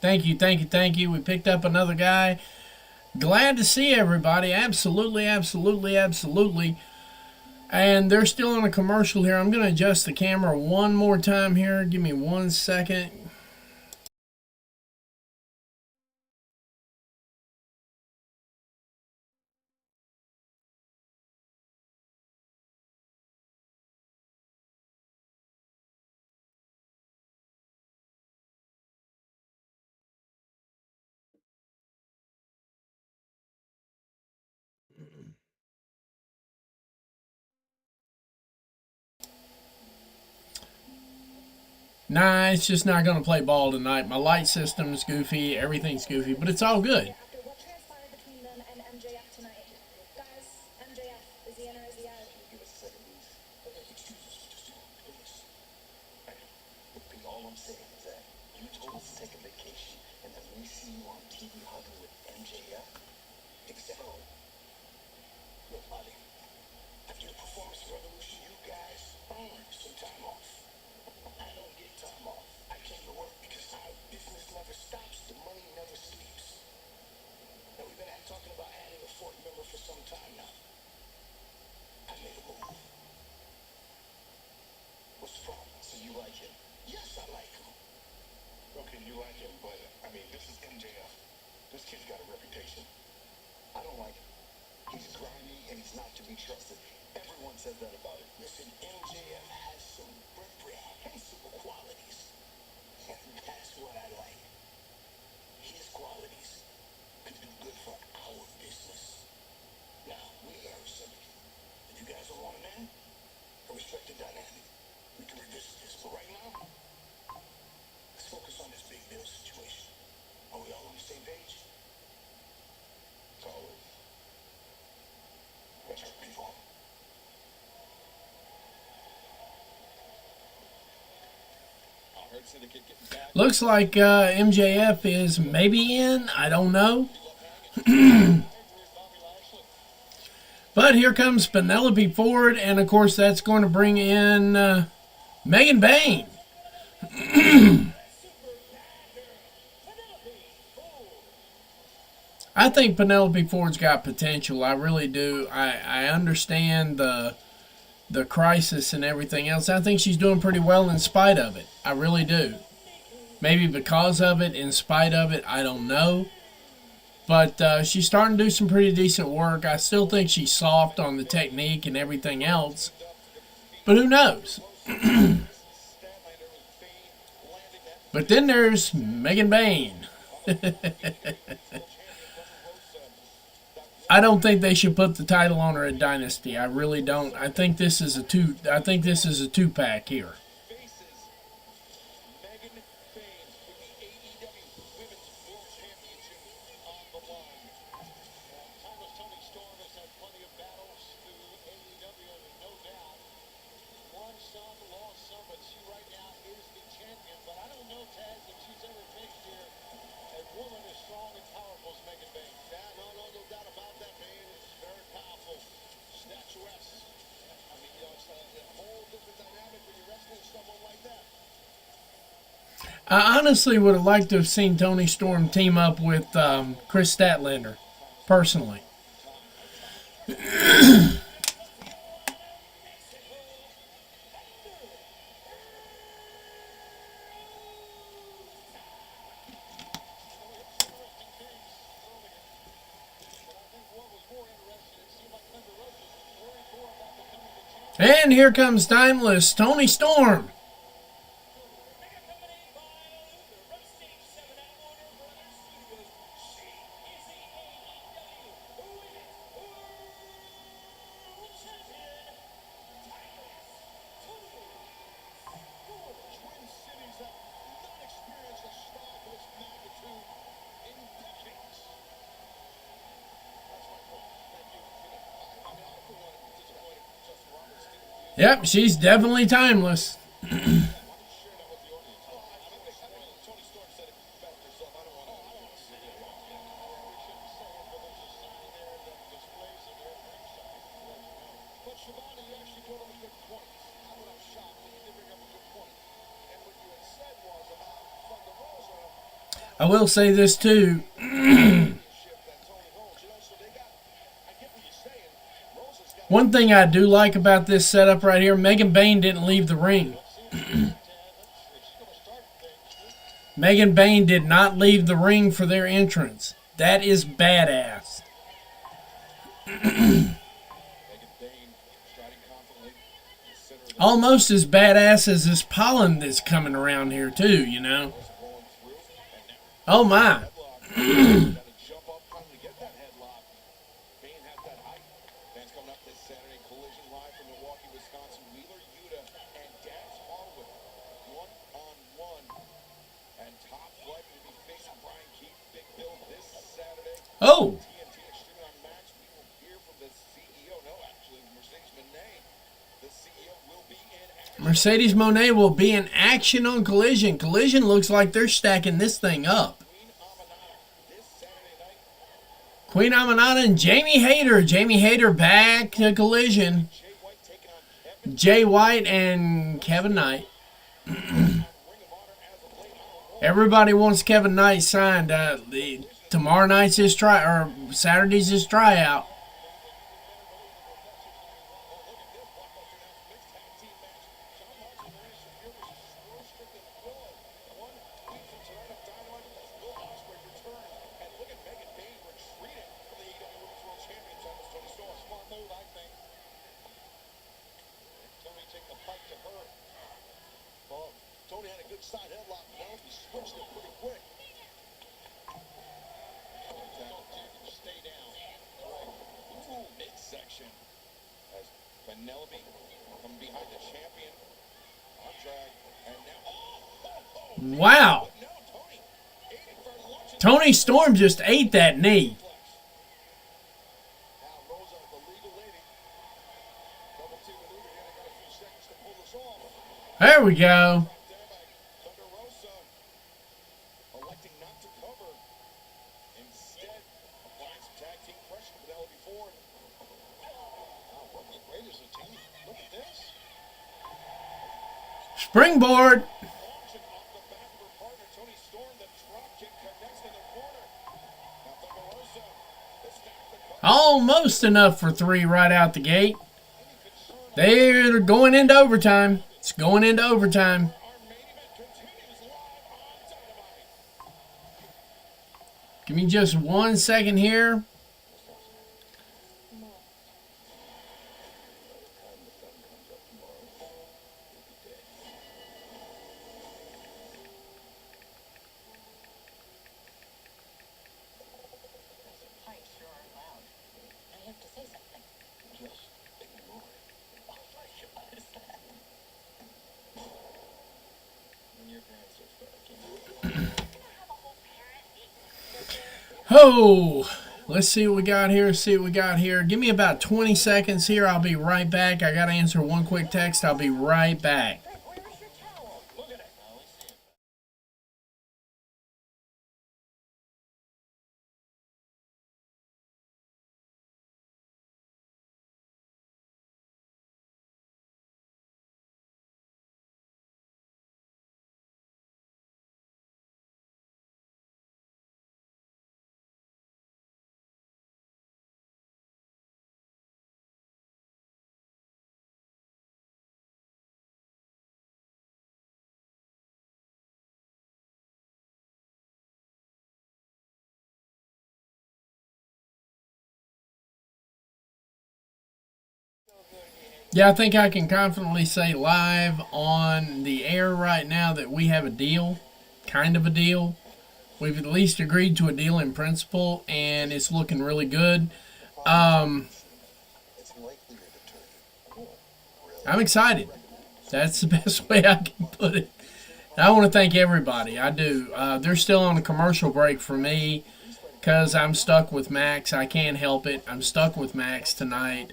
A: Thank you, thank you, thank you. We picked up another guy. Glad to see everybody. Absolutely, absolutely, absolutely. And they're still on a commercial here. I'm going to adjust the camera one more time here. Give me 1 second. Nah, it's just not going to play ball tonight. My light system's goofy. Everything's goofy, but it's all good.
F: After what transpired between them and MJF tonight, guys, in or is he out?
C: Give us a second, please. Excuse us, please. Repeat, all I'm saying is that you told us to take a vacation, and then we see you on TV hugging with MJF. Exactly. Look, buddy, after your performance in Revolution, you guys earned some time off. I don't get time off. I came to work because our business never stops, the money never sleeps. Now, we've been talking about adding a fourth member for some time now. I made a move. What's the problem? So you like him? Yes, I like him. Okay, you like him, but, I mean, this is MJF. This kid's got a reputation. I don't like him. He's grimy and he's not to be trusted. Everyone says that about him. Listen, MJF has some reprehensible qualities. And that's what I like. His qualities could do good for our business. Now, we are a syndicate. If you guys don't want a man, I respect the dynamic. We can revisit this, but right now, let's focus on this big bill situation. Are we all on the same page? Always. Let's hurt people.
A: Looks like MJF is maybe in. I don't know. But here comes Penelope Ford, and of course that's going to bring in Megan Bayne. I think Penelope Ford's got potential. I really do. I understand the crisis and everything else. I think she's doing pretty well in spite of it. I really do. Maybe because of it, in spite of it, I don't know. But she's starting to do some pretty decent work. I still think she's soft on the technique and everything else. But who knows? But then there's Megan Bayne. I don't think they should put the title on her at Dynasty. I really don't. I think this is a two-pack here. I honestly would have liked to have seen Toni Storm team up with Chris Statlander, personally. And here comes Timeless Toni Storm. Yep, she's definitely timeless. I will say this too. One thing I do like about this setup right here, Megan Bayne didn't leave the ring. Megan Bayne did not leave the ring for their entrance. That is badass. Almost as badass as this pollen that's coming around here too, you know. Oh my. Oh.
E: the CEO, no, actually, Mercedes Moné, the CEO, will be in action.
A: Mercedes Moné will be in action on Collision. Collision looks like they're stacking this thing up.
E: Queen Amanada this Saturday night.
A: Queen Amanada and Jamie Hayter. Jamie Hayter back to Collision.
E: Jay White taking on Kevin
A: Jay White and Kevin Knight.
E: Ring of Honor as of late.
A: Everybody wants Kevin Knight signed. Tomorrow night's his Saturday's his tryout.
E: Tony had a good side headlock, but he switched it pretty quick. Stay down. Ooh, midsection. As Penelope coming behind the champion. On drag. And now.
A: Wow.
E: Now Tony aiming for lunch.
A: Tony Storm just ate that knee.
E: Now Rosa, the legal lady. Double team maneuver here. They got a few seconds to pull this off.
A: There we go.
E: Thunder Rosa electing not to cover. Instead, applying some tag team pressure to Penelope Ford. Oh, what the great is the team? Look at this.
A: Springboard.
E: Launching off the back of her partner, Tony Storm. The drop kick connects in the corner. Now Thunder Rosa has stacked the cover.
A: Almost enough for 3 right out the gate. They're going into overtime. It's going into overtime.
E: Our main event continues live on Dynamite.
A: Give me just 1 second here.
D: Pipes sure are loud. I have to say something.
E: Just ignore it.
D: Oh my God, is that?
E: When your parents are fucking.
A: Oh, let's see what we got here. See what we got here. Give me about 20 seconds here. I'll be right back. I got to answer one quick text. I'll be right back.
D: Where's your towel?
E: Look at it. Now we see it.
A: Yeah, I think I can confidently say live on the air right now that we have a deal, kind of a deal. We've at least agreed to a deal in principle, and it's looking really good.
E: It's likely you're determined.
A: I'm excited. That's the best way I can put it. I want to thank everybody. I do. They're still on a commercial break for me because I'm stuck with Max. I can't help it. I'm stuck with Max tonight.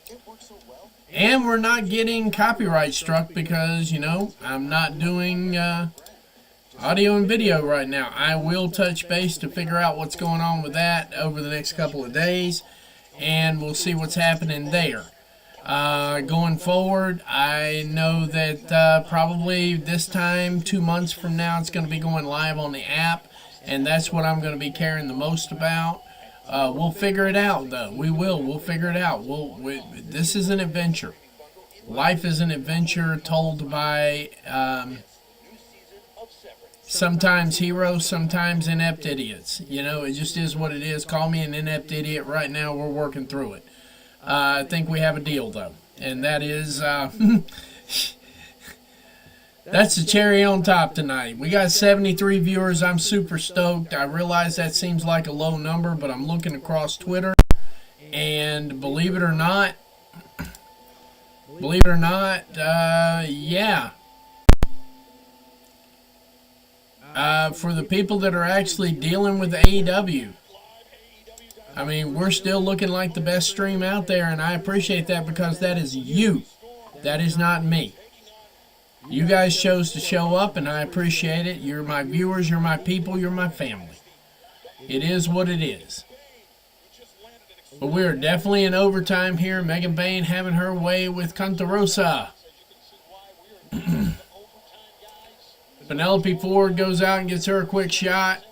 E: It works so well.
A: And we're not getting copyright struck because, you know, I'm not doing audio and video right now. I will touch base to figure out what's going on with that over the next couple of days, and we'll see what's happening there. Going forward, I know that probably this time, 2 months from now, it's going to be going live on the app, and that's what I'm going to be caring the most about. We'll figure it out, though. We will. We'll figure it out. This is an adventure. Life is an adventure told by sometimes heroes, sometimes inept idiots. You know, it just is what it is. Call me an inept idiot. Right now, we're working through it. I think we have a deal, though, and that is that's the cherry on top tonight. We got 73 viewers. I'm super stoked. I realize that seems like a low number, but I'm looking across Twitter, and believe it or not, yeah. For the people that are actually dealing with AEW, I mean, we're still looking like the best stream out there, and I appreciate that because that is you. That is not me. You guys chose to show up, and I appreciate it. You're my viewers, you're my people, you're my family. It is what it is. But we are definitely in overtime here. Megan Bayne having her way with Contarosa. Penelope Ford goes out and gets her a quick shot.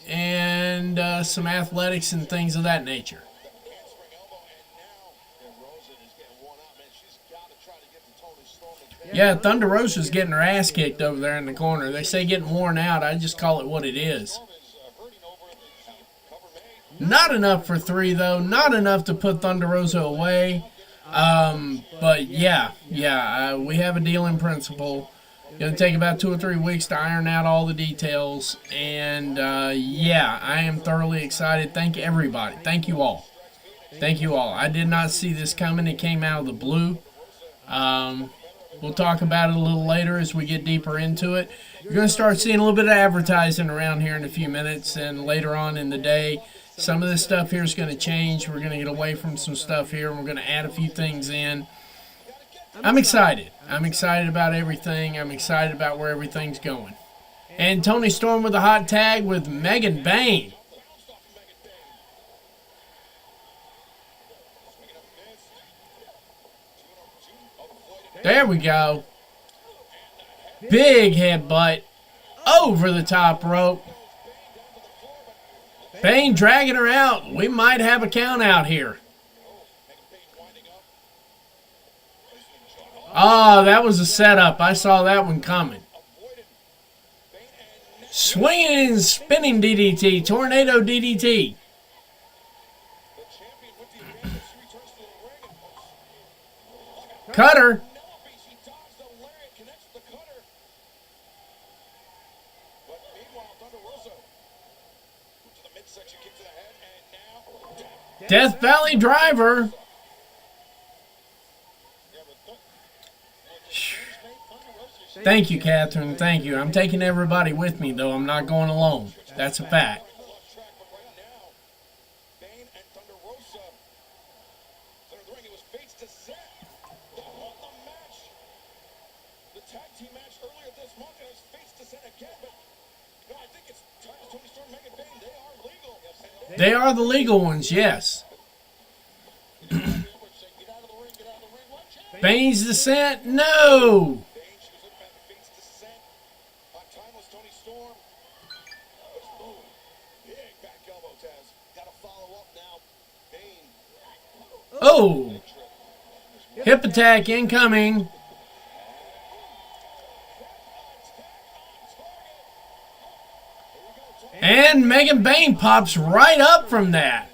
A: And some athletics and things of that nature. Yeah, Thunder Rosa's getting her ass kicked over there in the corner. They say getting worn out. I just call it what it is. Not enough for 3, though. Not enough to put Thunder Rosa away. But, yeah, we have a deal in principle. Going to take about 2 or 3 weeks to iron out all the details. And, yeah, I am thoroughly excited. Thank everybody. Thank you all. Thank you all. I did not see this coming. It came out of the blue. We'll talk about it a little later as we get deeper into it. You're going to start seeing a little bit of advertising around here in a few minutes. And later on in the day, some of this stuff here is going to change. We're going to get away from some stuff here, and we're going to add a few things in. I'm excited. I'm excited about everything. I'm excited about where everything's going. And Toni Storm with a hot tag with Megan Bayne. There we go. Big headbutt over the top rope. Bayne dragging her out. We might have a count out here. Oh, that was a setup. I saw that one coming. Swinging and spinning DDT. Tornado DDT. Cutter. Death Valley Driver. Thank you, Catherine. Thank you. I'm taking everybody with me, though. I'm not going alone. That's a fact. They are the legal ones, yes. Bayne's Descent? No! Oh! Hip attack incoming. And Megan Bayne pops right up from that.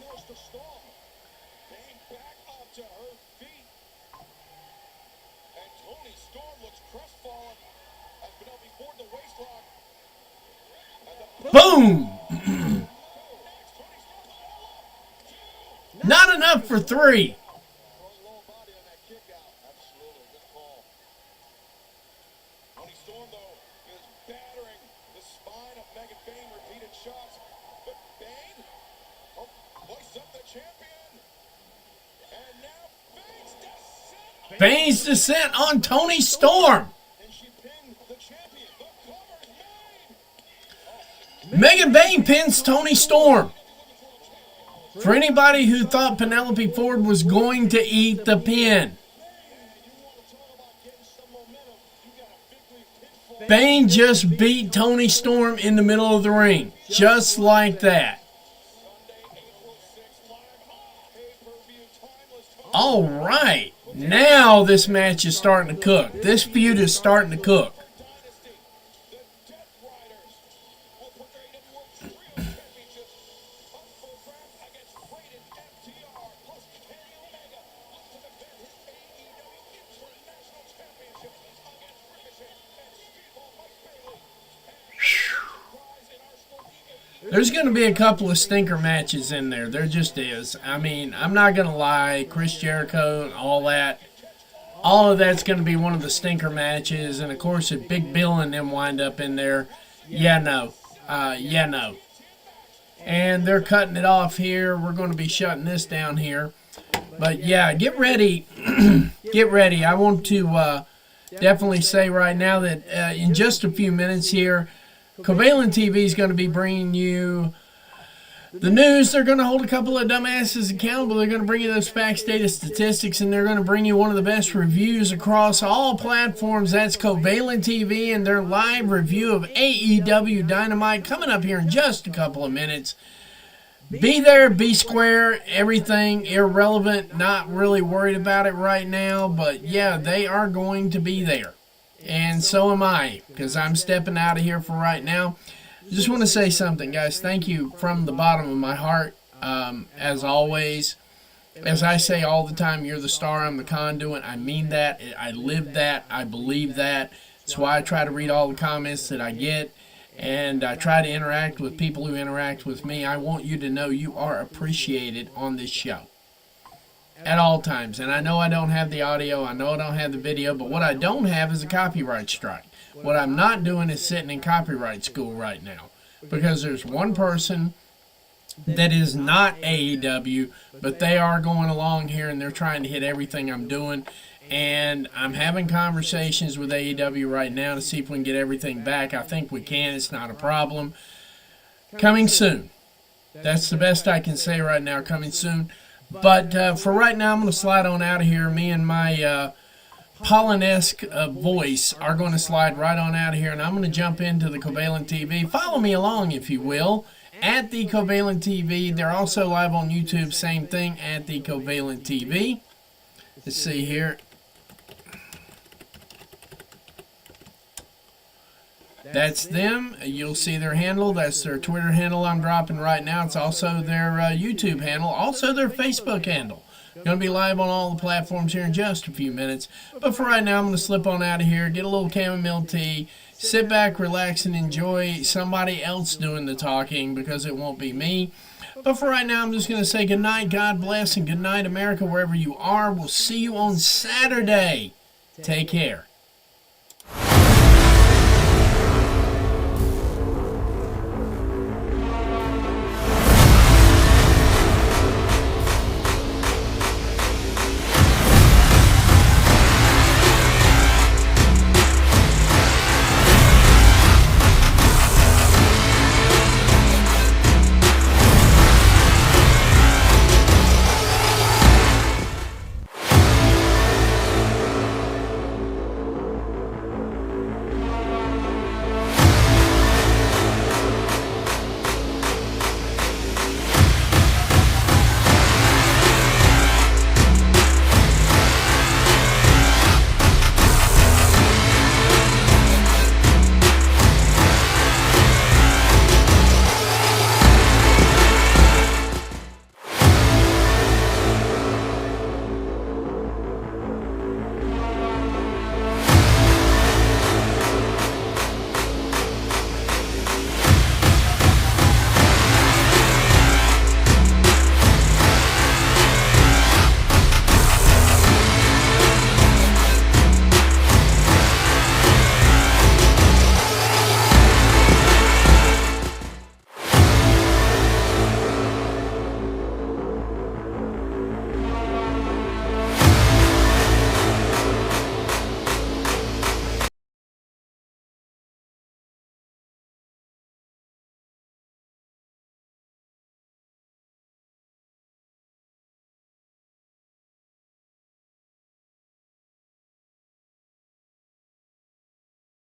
A: Boom! Not enough for 3. Bayne's Descent on Toni Storm. Megan Bayne pins Toni Storm. For anybody who thought Penelope Ford was going to eat the pin, Bayne just beat Toni Storm in the middle of the ring. Just like that. All right. Now this match is starting to cook. This feud is starting to cook. There's going to be a couple of stinker matches in there. There just is. I mean, I'm not going to lie. Chris Jericho and all that. All of that's going to be one of the stinker matches. And, of course, if Big Bill and them wind up in there, yeah, no. and they're cutting it off here. We're going to be shutting this down here. But yeah, get ready. Get ready. I want to definitely say right now that in just a few minutes here, Covalent TV is going to be bringing you the news. They're going to hold a couple of dumbasses accountable. They're going to bring you those facts, data, statistics, and they're going to bring you one of the best reviews across all platforms. That's Covalent TV and their live review of AEW Dynamite coming up here in just a couple of minutes. Be there, be square, everything irrelevant, not really worried about it right now, but yeah, they are going to be there. And so am I, because I'm stepping out of here for right now. Just want to say something, guys. Thank you from the bottom of my heart. As always, as I say all the time, you're the star, I'm the conduit. I mean that. I live that. I believe that. That's why I try to read all the comments that I get. And I try to interact with people who interact with me. I want you to know you are appreciated on this show at all times. And I know I don't have the audio. I know I don't have the video. But what I don't have is a copyright strike. What I'm not doing is sitting in copyright school right now. Because there's one person that is not AEW, but they are going along here and they're trying to hit everything I'm doing. And I'm having conversations with AEW right now to see if we can get everything back. I think we can. It's not a problem. Coming soon. That's the best I can say right now. Coming soon. But for right now, I'm going to slide on out of here. Me and my Pollen-esque voice are going to slide right on out of here. And I'm going to jump into the Covalent TV. Follow me along, if you will, at the Covalent TV. They're also live on YouTube. Same thing, at the Covalent TV. Let's see here. That's them. You'll see their handle. That's their Twitter handle I'm dropping right now. It's also their YouTube handle. Also their Facebook handle. Going to be live on all the platforms here in just a few minutes. But for right now, I'm going to slip on out of here, get a little chamomile tea, sit back, relax, and enjoy somebody else doing the talking because it won't be me. But for right now, I'm just going to say good night, God bless, and good night, America, wherever you are. We'll see you on Saturday. Take care.